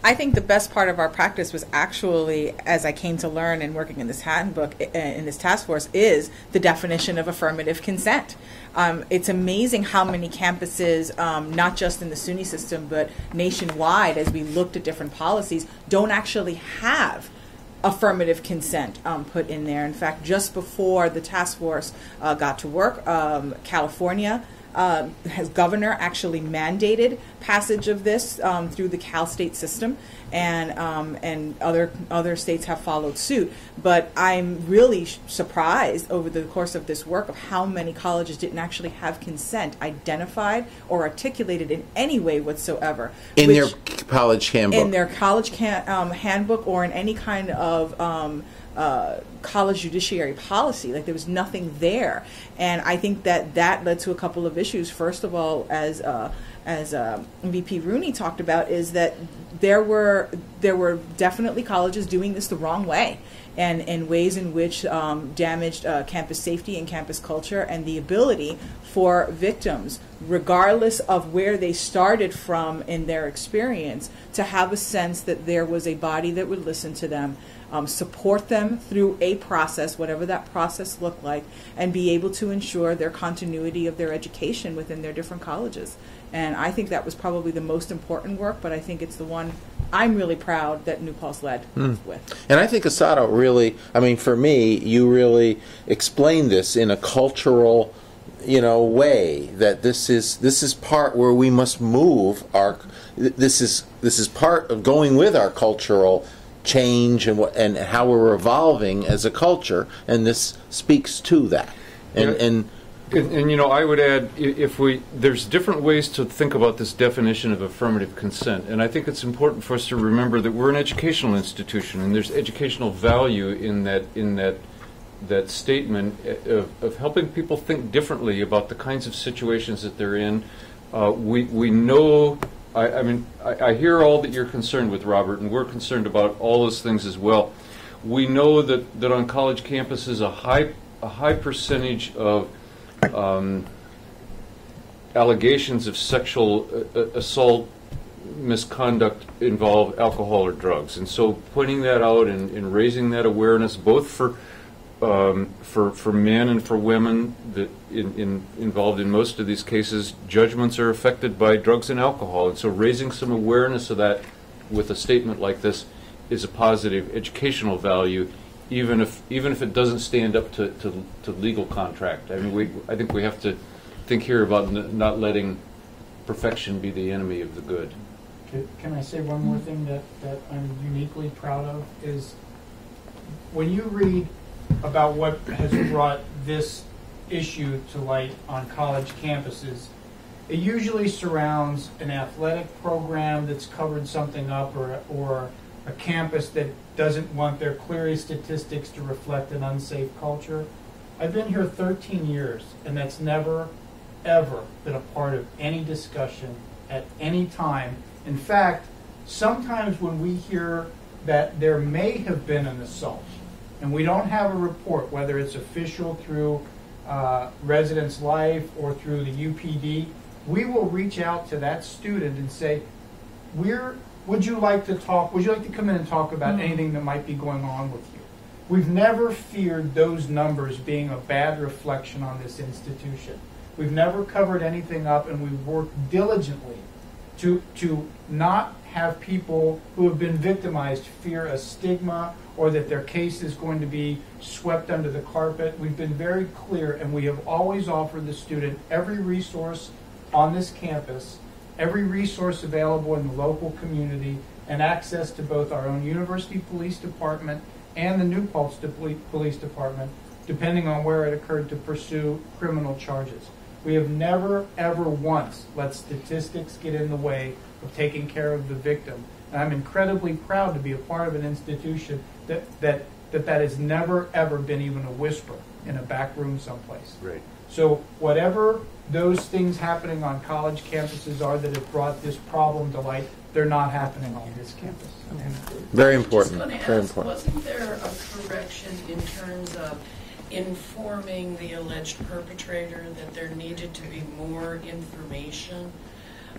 I think the best part of our practice was actually, as I came to learn in working in this handbook, in this task force, is the definition of affirmative consent. It's amazing how many campuses, not just in the SUNY system, but nationwide, as we looked at different policies, don't actually have affirmative consent put in there. In fact, just before the task force got to work, California governor actually mandated passage of this through the Cal State system, and other states have followed suit. But I'm really surprised over the course of this work of how many colleges didn't actually have consent identified or articulated in any way whatsoever. In their college handbook. In their college handbook, or in any kind of college judiciary policy. Like, there was nothing there, and I think that led to a couple of issues. First of all, as VP Rooney talked about, is that there were definitely colleges doing this the wrong way, and in ways in which damaged campus safety and campus culture, and the ability for victims, regardless of where they started from in their experience, to have a sense that there was a body that would listen to them, support them through a process, whatever that process looked like, and be able to ensure their continuity of their education within their different colleges. And I think that was probably the most important work, but I think it's the one I'm really proud that New Paltz led with. And I think Asado really, for me, you really explained this in a cultural, way, that this is part where we must move this is part of going with our cultural change and how we're evolving as a culture, and this speaks to that. And I would add, there's different ways to think about this definition of affirmative consent, and I think it's important for us to remember that we're an educational institution, and there's educational value in that statement of helping people think differently about the kinds of situations that they're in. We know. I hear all that you're concerned with, Robert, and we're concerned about all those things as well. We know that on college campuses, a high percentage of allegations of sexual assault, misconduct involve alcohol or drugs, and so pointing that out and raising that awareness, both for men and for women that involved in most of these cases, judgments are affected by drugs and alcohol, and so raising some awareness of that with a statement like this is a positive educational value, even if it doesn't stand up to legal contract. I think we have to think here about not letting perfection be the enemy of the good. Can I say one more thing that I'm uniquely proud of is when you read about what has brought this issue to light on college campuses, it usually surrounds an athletic program that's covered something up, or a campus that doesn't want their query statistics to reflect an unsafe culture. I've been here 13 years, and that's never, ever been a part of any discussion at any time. In fact, sometimes when we hear that there may have been an assault, and we don't have a report, whether it's official through Residence Life or through the UPD, we will reach out to that student and say, we're would you like to come in and talk about anything that might be going on with you? We've never feared those numbers being a bad reflection on this institution. We've never covered anything up, and we've worked diligently to not have people who have been victimized fear a stigma or that their case is going to be swept under the carpet. We've been very clear, and we have always offered the student every resource on this campus, every resource available in the local community, and access to both our own University Police Department and the New Paltz Police Department, depending on where it occurred, to pursue criminal charges. We have never, ever once let statistics get in the way of taking care of the victim. And I'm incredibly proud to be a part of an institution that has never, ever been even a whisper in a back room someplace. Right. So whatever those things happening on college campuses are that have brought this problem to light, they're not happening on this campus. Very important. Very important. Wasn't there a correction in terms of informing the alleged perpetrator that there needed to be more information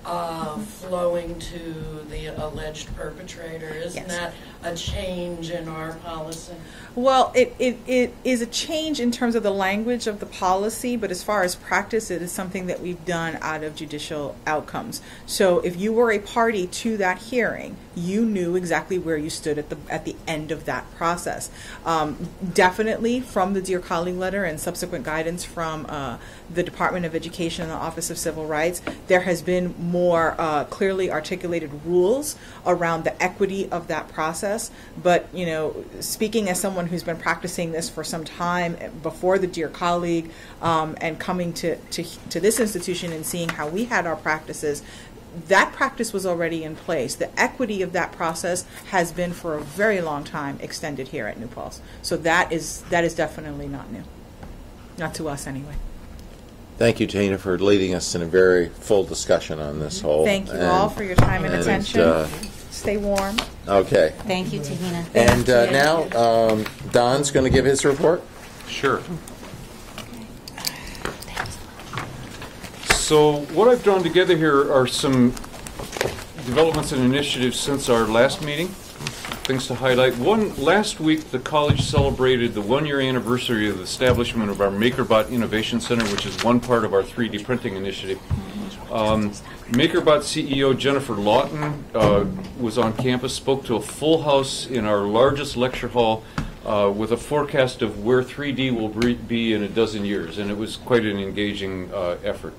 flowing to the alleged perpetrator? Isn't that a change in our policy? Well, it is a change in terms of the language of the policy, but as far as practice, it is something that we've done out of judicial outcomes. So if you were a party to that hearing, you knew exactly where you stood at the end of that process. Definitely from the Dear Colleague letter and subsequent guidance from the Department of Education and the Office of Civil Rights, there has been more clearly articulated rules around the equity of that process. But, you know, speaking as someone who's been practicing this for some time before the Dear Colleague and coming to this institution and seeing how we had our practices, that practice was already in place. The equity of that process has been for a very long time extended here at New Paltz. So that is definitely not new. Not to us anyway. Thank you, Tina, for leading us in a very full discussion on this whole. Thank you all for your time and attention. Stay warm. Okay. Thank you, Tina. And now Don's going to give his report. Sure. So what I've drawn together here are some developments and initiatives since our last meeting. Things to highlight. One, last week the college celebrated the one-year anniversary of the establishment of our MakerBot Innovation Center, which is one part of our 3D printing initiative. MakerBot CEO Jennifer Lawton was on campus, spoke to a full house in our largest lecture hall with a forecast of where 3D will be in a dozen years, and it was quite an engaging effort.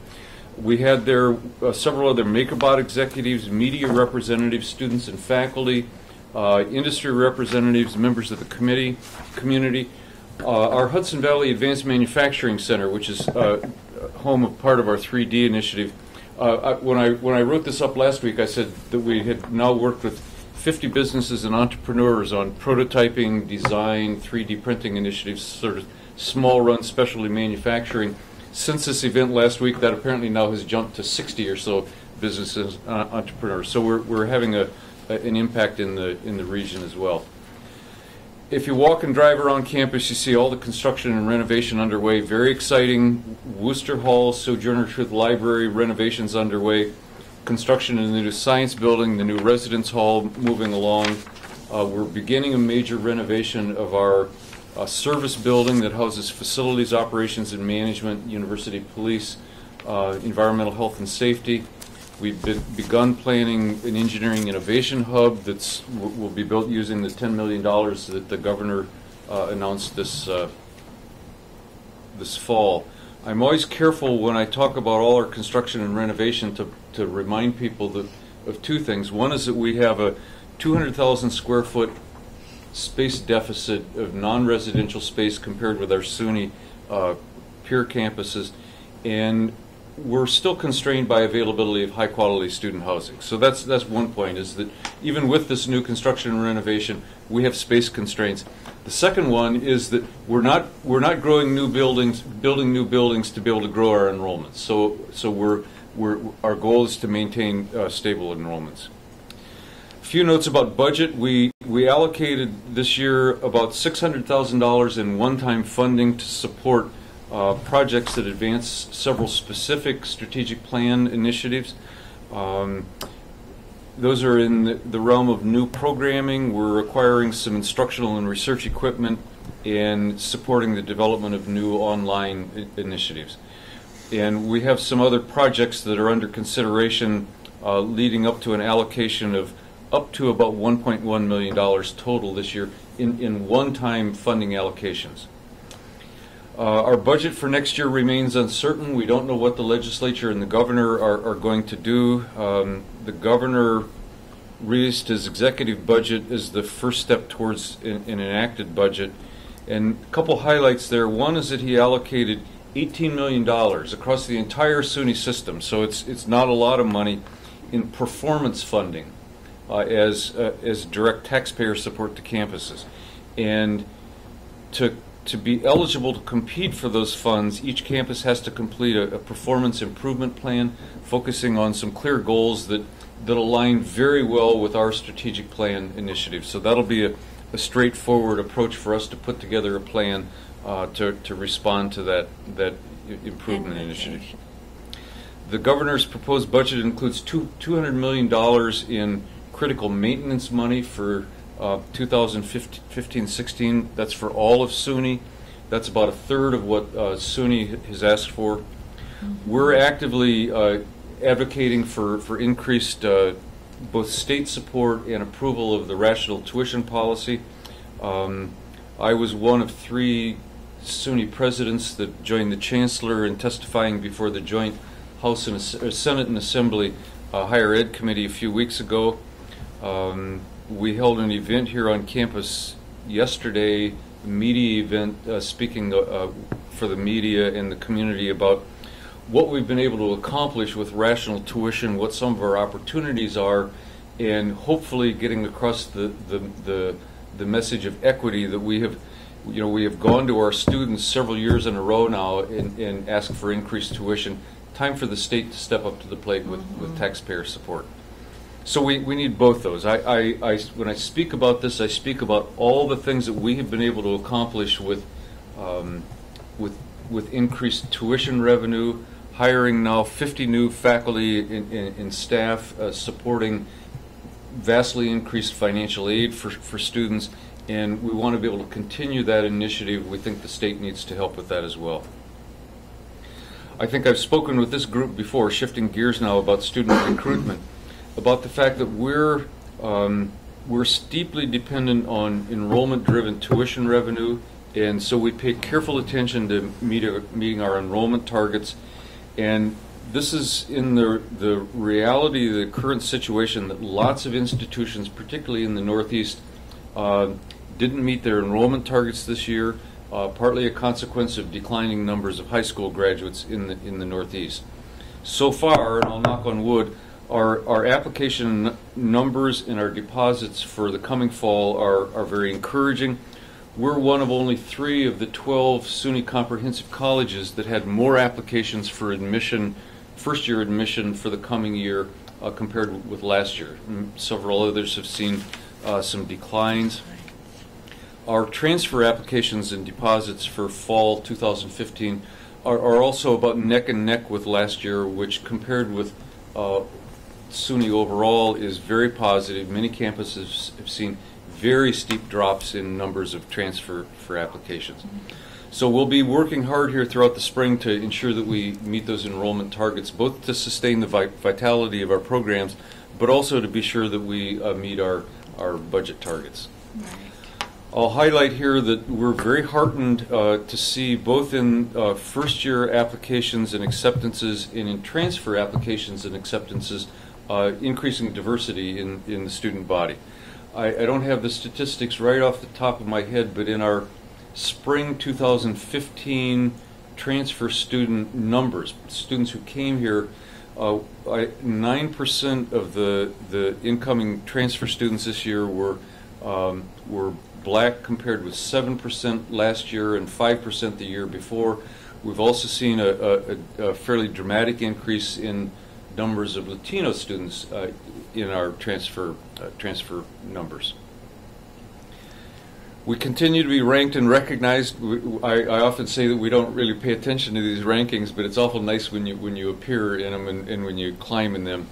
We had there several other MakerBot executives, media representatives, students and faculty, industry representatives, members of the community. Our Hudson Valley Advanced Manufacturing Center, which is home of part of our 3D initiative. When I wrote this up last week, I said that we had now worked with 50 businesses and entrepreneurs on prototyping, design, 3D printing initiatives, sort of small run specialty manufacturing. Since this event last week, that apparently now has jumped to 60 or so businesses, entrepreneurs. So we're having an impact in the region as well. If you walk and drive around campus, you see all the construction and renovation underway. Very exciting. Worcester Hall, Sojourner Truth Library renovations underway. Construction in the new science building, the new residence hall moving along. We're beginning a major renovation of our service building that houses facilities, operations and management, university police, environmental health and safety. We've begun planning an engineering innovation hub that will be built using the $10 million that the governor announced this fall. I'm always careful when I talk about all our construction and renovation to remind people of two things. One is that we have a 200,000 square foot space deficit of non-residential space compared with our SUNY peer campuses, and we're still constrained by availability of high-quality student housing. So that's one point, is that even with this new construction and renovation, we have space constraints. The second one is that we're not growing new buildings, building new buildings to be able to grow our enrollments. So our goal is to maintain stable enrollments. A few notes about budget. We allocated this year about $600,000 in one-time funding to support projects that advance several specific strategic plan initiatives. those are in the realm of new programming. We're acquiring some instructional and research equipment and supporting the development of new online initiatives. And we have some other projects that are under consideration leading up to an allocation of up to about $1.1 million total this year in one-time funding allocations. Our budget for next year remains uncertain. We don't know what the legislature and the governor are going to do. The governor raised his executive budget as the first step towards an enacted budget. And a couple highlights there. One is that he allocated $18 million across the entire SUNY system, so it's not a lot of money, in performance funding as direct taxpayer support to campuses. And to be eligible to compete for those funds, each campus has to complete a performance improvement plan focusing on some clear goals that align very well with our strategic plan initiative. So that'll be a straightforward approach for us to put together a plan to respond to that improvement initiative. The governor's proposed budget includes $200 million in critical maintenance money for 2015-16. That's for all of SUNY. That's about a third of what SUNY has asked for. We're actively advocating for increased both state support and approval of the rational tuition policy. I was one of 3 SUNY presidents that joined the chancellor in testifying before the joint House and Senate and Assembly Higher Ed Committee a few weeks ago. We held an event here on campus yesterday, a media event, speaking for the media and the community about what we've been able to accomplish with rational tuition, what some of our opportunities are, and hopefully getting across the message of equity that we have gone to our students several years in a row now and asked for increased tuition. Time for the state to step up to the plate with taxpayer support. So we need both those. When I speak about this, I speak about all the things that we have been able to accomplish with increased tuition revenue, hiring now 50 new faculty and staff, supporting vastly increased financial aid for students, and we want to be able to continue that initiative. We think the state needs to help with that as well. I think I've spoken with this group before, shifting gears now, about student recruitment, about the fact that we're steeply dependent on enrollment-driven tuition revenue, and so we pay careful attention to meeting our enrollment targets. And this is in the reality of the current situation that lots of institutions, particularly in the Northeast, didn't meet their enrollment targets this year, partly a consequence of declining numbers of high school graduates in the Northeast. So far, and I'll knock on wood, our application numbers and our deposits for the coming fall are very encouraging. We're one of only 3 of the 12 SUNY comprehensive colleges that had more applications for admission, first-year admission for the coming year compared with last year. Several others have seen some declines. Our transfer applications and deposits for fall 2015 are also about neck and neck with last year, which compared with SUNY overall is very positive. Many campuses have seen very steep drops in numbers of transfer for applications. So we'll be working hard here throughout the spring to ensure that we meet those enrollment targets, both to sustain the vitality of our programs, but also to be sure that we meet our budget targets. I'll highlight here that we're very heartened to see both in first-year applications and acceptances and in transfer applications and acceptances increasing diversity in the student body. I don't have the statistics right off the top of my head, but in our spring 2015 transfer student numbers, students who came here, 9% of the incoming transfer students this year were black, compared with 7% last year and 5% the year before. We've also seen a fairly dramatic increase in numbers of Latino students in our transfer numbers. We continue to be ranked and recognized. I often say that we don't really pay attention to these rankings, but it's awful nice when you appear in them and when you climb in them.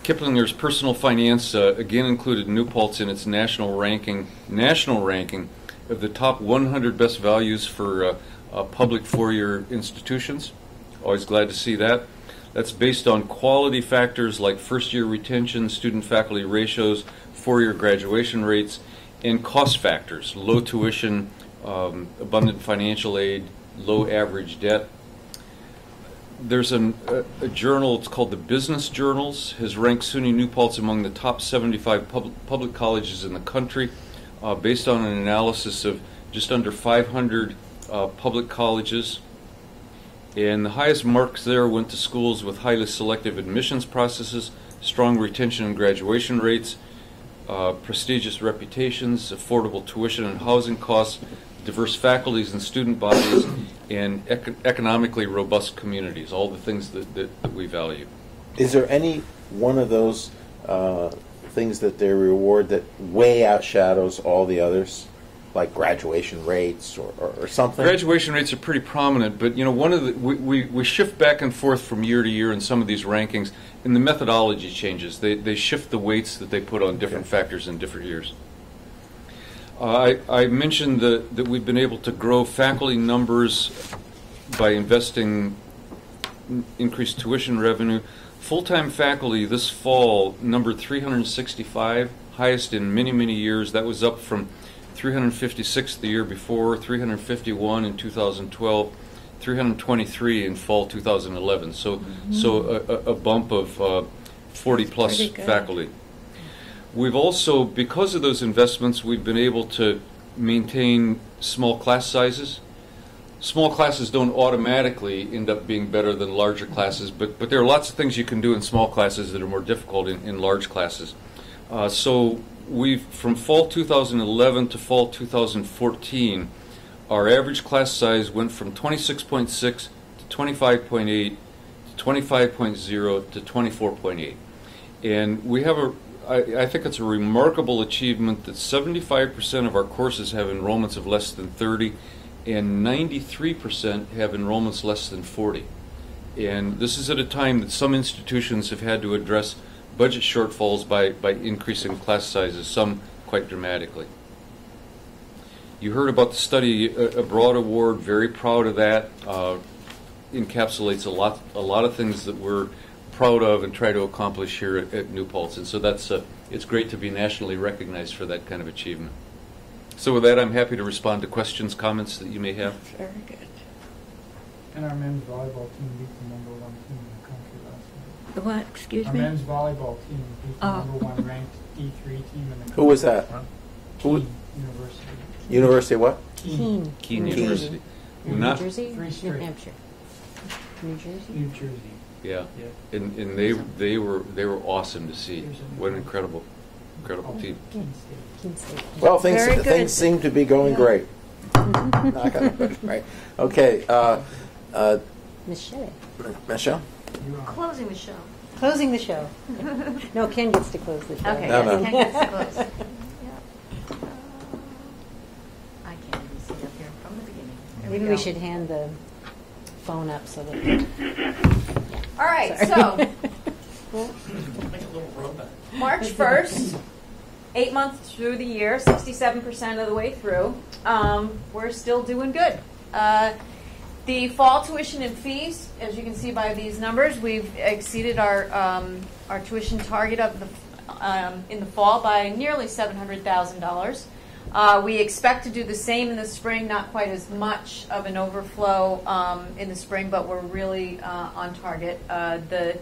Kiplinger's Personal Finance again included New Paltz in its national ranking of the top 100 best values for public four-year institutions. Always glad to see that. That's based on quality factors like first-year retention, student-faculty ratios, four-year graduation rates, and cost factors, low tuition, abundant financial aid, low average debt. There's a journal, it's called the Business Journals, has ranked SUNY New Paltz among the top 75 public colleges in the country based on an analysis of just under 500 public colleges. And the highest marks there went to schools with highly selective admissions processes, strong retention and graduation rates, prestigious reputations, affordable tuition and housing costs, diverse faculties and student bodies, and economically robust communities, all the things that we value. Is there any one of those things that they reward that way outshadows all the others, like graduation rates or something? Graduation rates are pretty prominent, but one of the we shift back and forth from year to year in some of these rankings, and the methodology changes. They shift the weights that they put on different factors in different years. I mentioned that we've been able to grow faculty numbers by investing increased tuition revenue. Full-time faculty this fall numbered 365, highest in many, many years. That was up from 356 the year before, 351 in 2012, 323 in fall 2011. So a bump of 40-plus faculty. We've also, because of those investments, we've been able to maintain small class sizes. Small classes don't automatically end up being better than larger classes, but there are lots of things you can do in small classes that are more difficult in large classes. So from fall 2011 to fall 2014, our average class size went from 26.6 to 25.8 to 25.0 to 24.8. And we have I think it's a remarkable achievement that 75% of our courses have enrollments of less than 30, and 93% have enrollments less than 40. And this is at a time that some institutions have had to address budget shortfalls by increasing class sizes, some quite dramatically. You heard about the Study Abroad Award, very proud of that. Encapsulates a lot of things that we're proud of and try to accomplish here at New Paltz, and so it's great to be nationally recognized for that kind of achievement. So with that, I'm happy to respond to questions, comments that you may have. Very good. And our men's volleyball team beat the #1 team in the country last night. The what? Excuse our me? Our men's volleyball team beat the #1 ranked D3 team in the country. Who was that? Keene University. University what? Keene. Keene University. New Jersey? New Hampshire. New Jersey? New Jersey. Yeah. And they were awesome to see. What an incredible team. Well, things seem to be going great. Right. Okay. Michelle? Closing the show. Closing the show. No, Ken gets to close the show. Okay, No. Ken gets to close. I can't even see up here from the beginning. Maybe we should hand the phone up so that... All right, so March 1st, 8 months through the year, 67% of the way through, we're still doing good. The fall tuition and fees, as you can see by these numbers, we've exceeded our tuition target of in the fall by nearly $700,000. We expect to do the same in the spring, not quite as much of an overflow in the spring, but we're really on target. The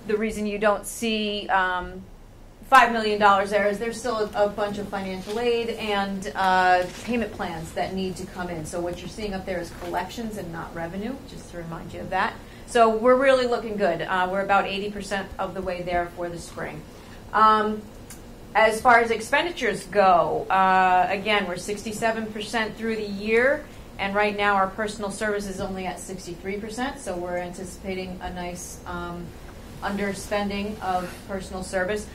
reason you don't see $5 million there is there's still a bunch of financial aid and payment plans that need to come in. So what you're seeing up there is collections and not revenue, just to remind you of that. So we're really looking good. We're about 80% of the way there for the spring. As far as expenditures go, again, we're 67% through the year, and right now our personal service is only at 63%, so we're anticipating a nice underspending of personal service,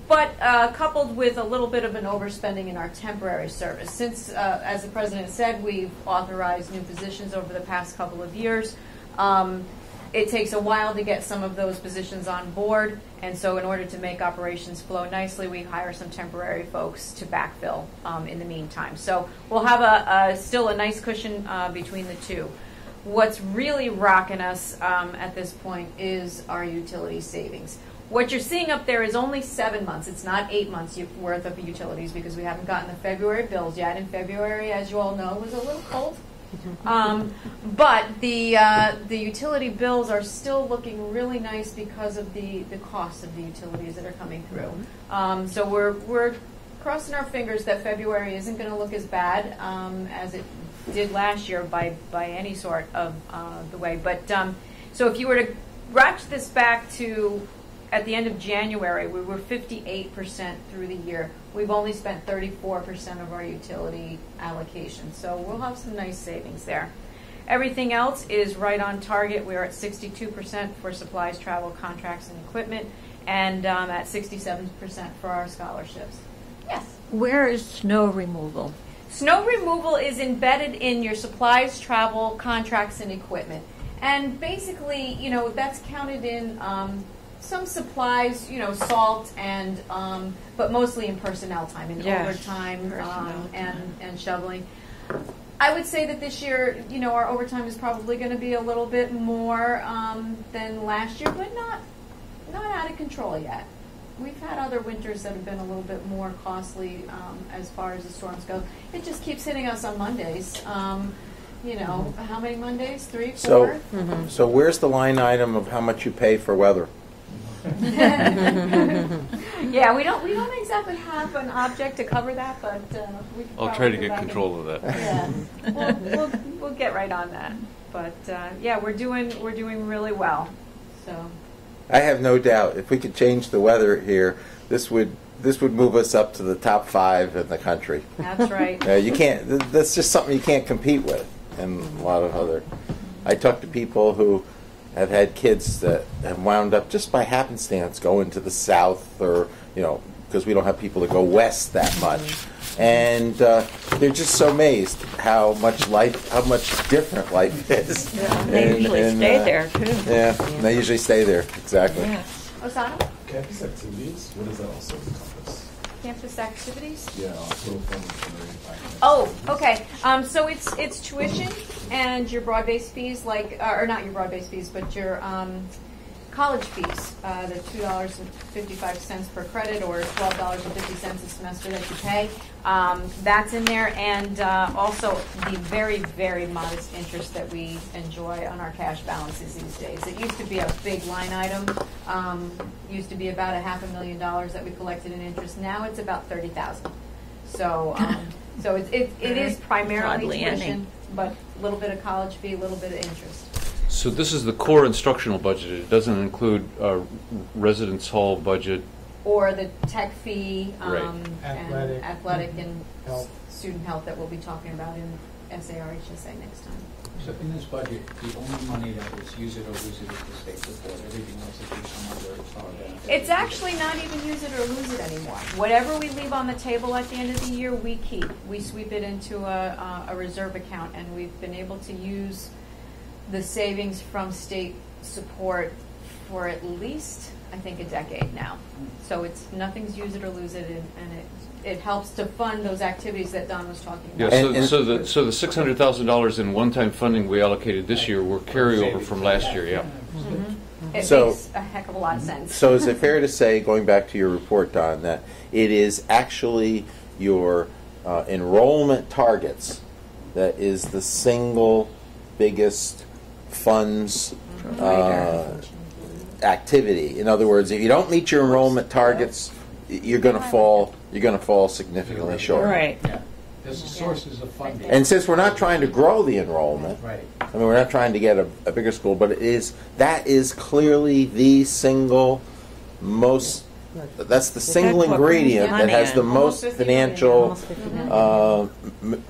but coupled with a little bit of an overspending in our temporary service. Since, as the President said, we've authorized new positions over the past couple of years, It takes a while to get some of those positions on board, and so in order to make operations flow nicely, we hire some temporary folks to backfill in the meantime. So we'll have still a nice cushion between the two. What's really rocking us at this point is our utility savings. What you're seeing up there is only 7 months. It's not 8 months worth of utilities because we haven't gotten the February bills yet. And February, as you all know, was a little cold. But the utility bills are still looking really nice because of the cost of the utilities that are coming through. So we're crossing our fingers that February isn't going to look as bad as it did last year by any sort of the way. But so if you were to ratchet this back to at the end of January, we were 58% through the year. We've only spent 34% of our utility allocation, so we'll have some nice savings there. Everything else is right on target. We're at 62% for supplies, travel, contracts, and equipment, and at 67% for our scholarships. Yes? Where is snow removal? Snow removal is embedded in your supplies, travel, contracts, and equipment. And basically, that's counted in some supplies, salt and but mostly in personnel time, in overtime and shoveling. I would say that this year, our overtime is probably going to be a little bit more than last year, but not out of control yet. We've had other winters that have been a little bit more costly as far as the storms go. It just keeps hitting us on Mondays. How many Mondays? 3, 4? So where's the line item of how much you pay for weather? Yeah, we don't exactly have an object to cover that, but we can I'll try to get control of that. Yeah, we'll get right on that. But yeah, we're doing really well. So I have no doubt if we could change the weather here, this would move us up to the top 5 in the country. That's right. You can't. That's just something you can't compete with. And a lot of other. I talk to people who have had kids that have wound up just by happenstance going to the south, or because we don't have people to go west that much, and they're just so amazed how much different life is. Yeah, they usually stay there too. Yeah, they usually stay there, exactly. Yes. Osana? Campus activities. What does that also encompass? Campus activities? Yeah, total funding. Oh, okay. So it's tuition and your broad-based fees, or not your broad-based fees, but your college fees, the $2.55 per credit or $12.50 a semester that you pay. That's in there, and also the very, very modest interest that we enjoy on our cash balances these days. It used to be a big line item. Used to be about $500,000 that we collected in interest. Now it's about $30,000. So it is primarily tuition, but a little bit of college fee, a little bit of interest. So this is the core instructional budget. It doesn't include residence hall budget. Or the tech fee Right. and athletic and Health. student health that we'll be talking about in SARHSA next time. So in this budget, the only money that was use it or lose it is the state support. Everything else is through some other benefit. It's actually not even use it or lose it anymore. Whatever we leave on the table at the end of the year, we keep. We sweep it into a reserve account, and we've been able to use the savings from state support for at least, I think, a decade now. So nothing's use it or lose it, and it helps to fund those activities that Don was talking about. Yeah, so the $600,000 in one-time funding we allocated this year were carryover from last year. Yeah. Mm-hmm. It So- makes a heck of a lot of sense. So is it fair to say, going back to your report, Don, that it is actually your enrollment targets that is the single biggest funds activity? In other words, if you don't meet your enrollment targets, you're going to fall. You're going to fall significantly short. Right. Yeah. There's sources of funding. And since we're not trying to grow the enrollment, Right. I mean, we're not trying to get a bigger school, but that is clearly the single most. That's the single ingredient that has the most financial,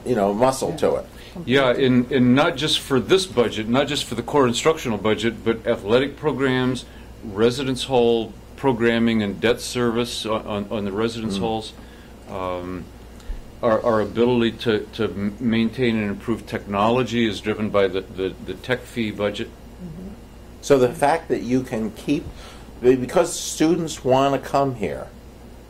muscle to it. Yeah, and not just for this budget, not just for the core instructional budget, but athletic programs, residence hall programming and debt service on the residence halls, our ability to maintain and improve technology is driven by the tech fee budget. So the fact that you can keep, because students want to come here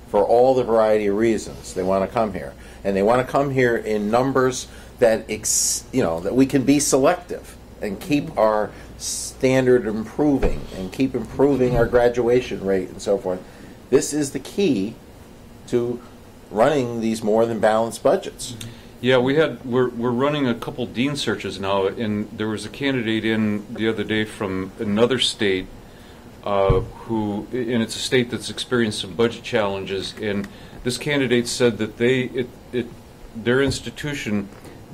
for all the variety of reasons, they want to come here, and they want to come here in numbers that that we can be selective and keep our standard improving and keep improving our graduation rate and so forth. This is the key to running these more than balanced budgets. Yeah, we're running a couple dean searches now, and there was a candidate in the other day from another state who, and it's a state that's experienced some budget challenges, and this candidate said that their institution,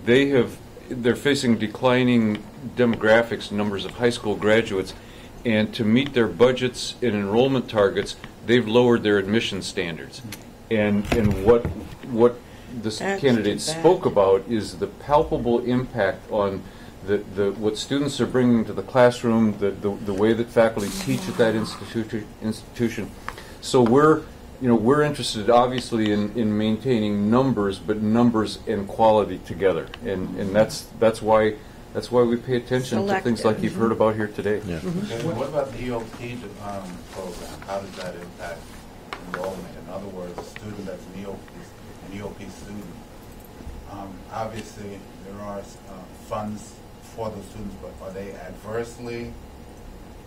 they're facing declining demographics, numbers of high school graduates, and to meet their budgets and enrollment targets, they've lowered their admission standards. And what this candidate spoke about is the palpable impact on what students are bringing to the classroom, the way that faculty teach at that institution. So we're interested, obviously, in maintaining numbers, but numbers and quality together, and that's why we pay attention to things like you've heard about here today. Yeah. And what about the EOP program? How does that impact enrollment? In other words, a student that's an EOP student, obviously there are funds for those students, but are they adversely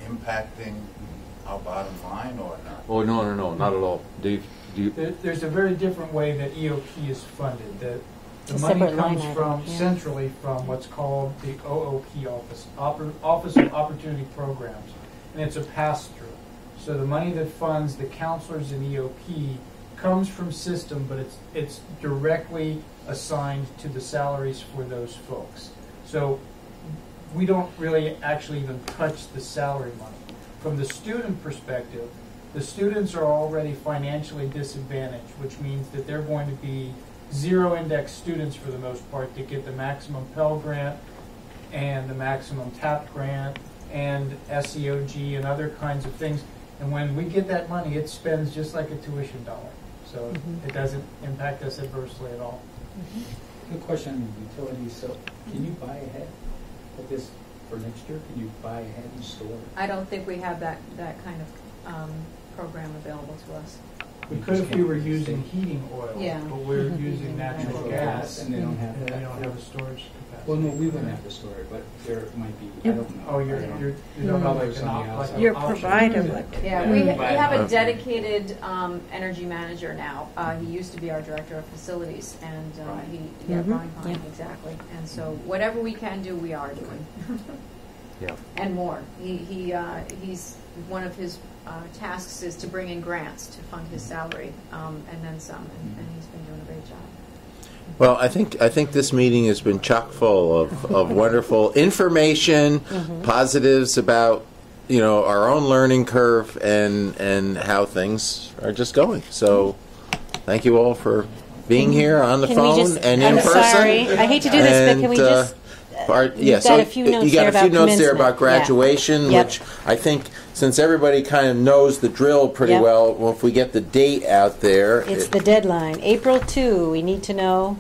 impacting our bottom line or not? Oh, no, not at all. Dave, There's a very different way that EOP is funded. The money comes from centrally from what's called the OOP office, Office of Opportunity Programs, and it's a pass-through. So the money that funds the counselors in EOP comes from system, but it's directly assigned to the salaries for those folks. So we don't really actually even touch the salary money. From the student perspective, the students are already financially disadvantaged, which means that they're going to be zero-index students for the most part to get the maximum Pell Grant and the maximum TAP Grant and SEOG and other kinds of things. And when we get that money, it spends just like a tuition dollar. So it doesn't impact us adversely at all. Good question on utilities. So can you buy ahead of this for next year? Can you buy ahead and store? I don't think we have that kind of program available to us. We could if we were using heating oil, Yeah. but we're using natural gas, and they don't have and that. they don't have a storage capacity. Well, no, we wouldn't have to store it, but there might be. I don't know. Oh, you're Probably like something else. Your provider would. Yeah, we have a dedicated energy manager now. He used to be our director of facilities, and Brian Pine, exactly. And so whatever we can do, we are doing. Yeah. And more. He's one of his tasks is to bring in grants to fund his salary, and then some, and he's been doing a great job. Well, I think this meeting has been chock full of wonderful information, positives about our own learning curve and how things are just going. So, thank you all for being here on the phone and in person. I'm sorry, I hate to do this, but can we just? You got a few notes there about graduation, Yep. which I think, since everybody kind of knows the drill pretty well, if we get the date out there. It's the deadline. April 2, we need to know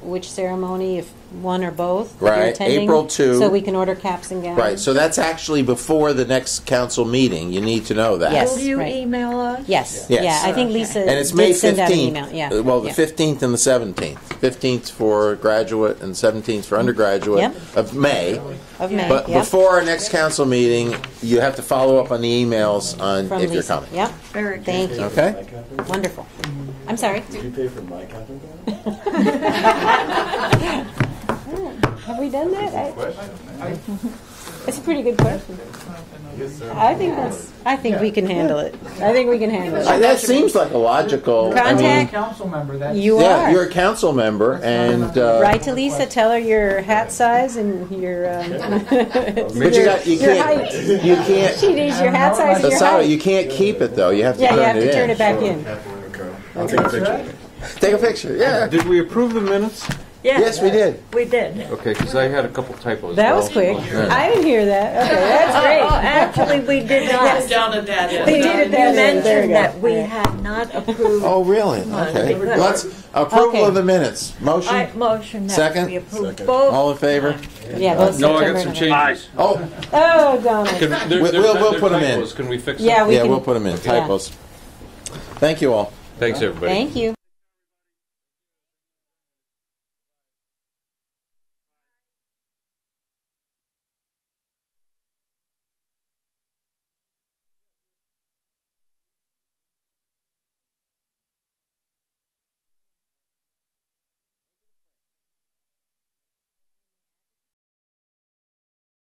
which ceremony, if one or both, that you're Right, attending, April 2. so we can order caps and gowns. Right, so that's actually before the next council meeting. You need to know that. Yes. Will you right. email us? Yes. Yes. Yeah, I think Lisa And it's did May send out an 15th. email. Yeah. Well, the Yeah. 15th and the 17th. 15th for graduate and 17th for undergraduate Yep. of May. Of May, But yep. before our next council meeting, you have to follow up on the emails on From if you're Lisa. coming. Yep. Very good. Thank you. Okay? Wonderful. I'm sorry. Did you pay for my Catherine gown? Have we done that? It's a pretty good question. I think we can handle it. I think we can handle it. That seems like a logical. Contact. Council member. That's You are. You're a council member, and Write to Lisa. Tell her your hat size and your your height. You can't. She needs your hat size and your height. You can't keep it though. You have to Yeah, turn you have it to turn in. it back in. I'll take a picture. Take a picture. Yeah. Did we approve the minutes? Yes, we did. We did. Okay, because I had a couple typos. That was quick. I didn't hear that. Okay, that's great. Actually, we did not. Down at that end. We did it that You end. There we mentioned go. that we had not approved. Oh, really? Okay. Because- Let's approval Okay. of the minutes. Motion? I motion that Second? we approve Second. both. All in favor? Yeah, both No, I September got some and changes. Oh, Oh, Donna. We'll put 'em in. Can we fix them? Yeah, we yeah, can. we'll put them in. Typos. Thank you all. Thanks, everybody. Thank you.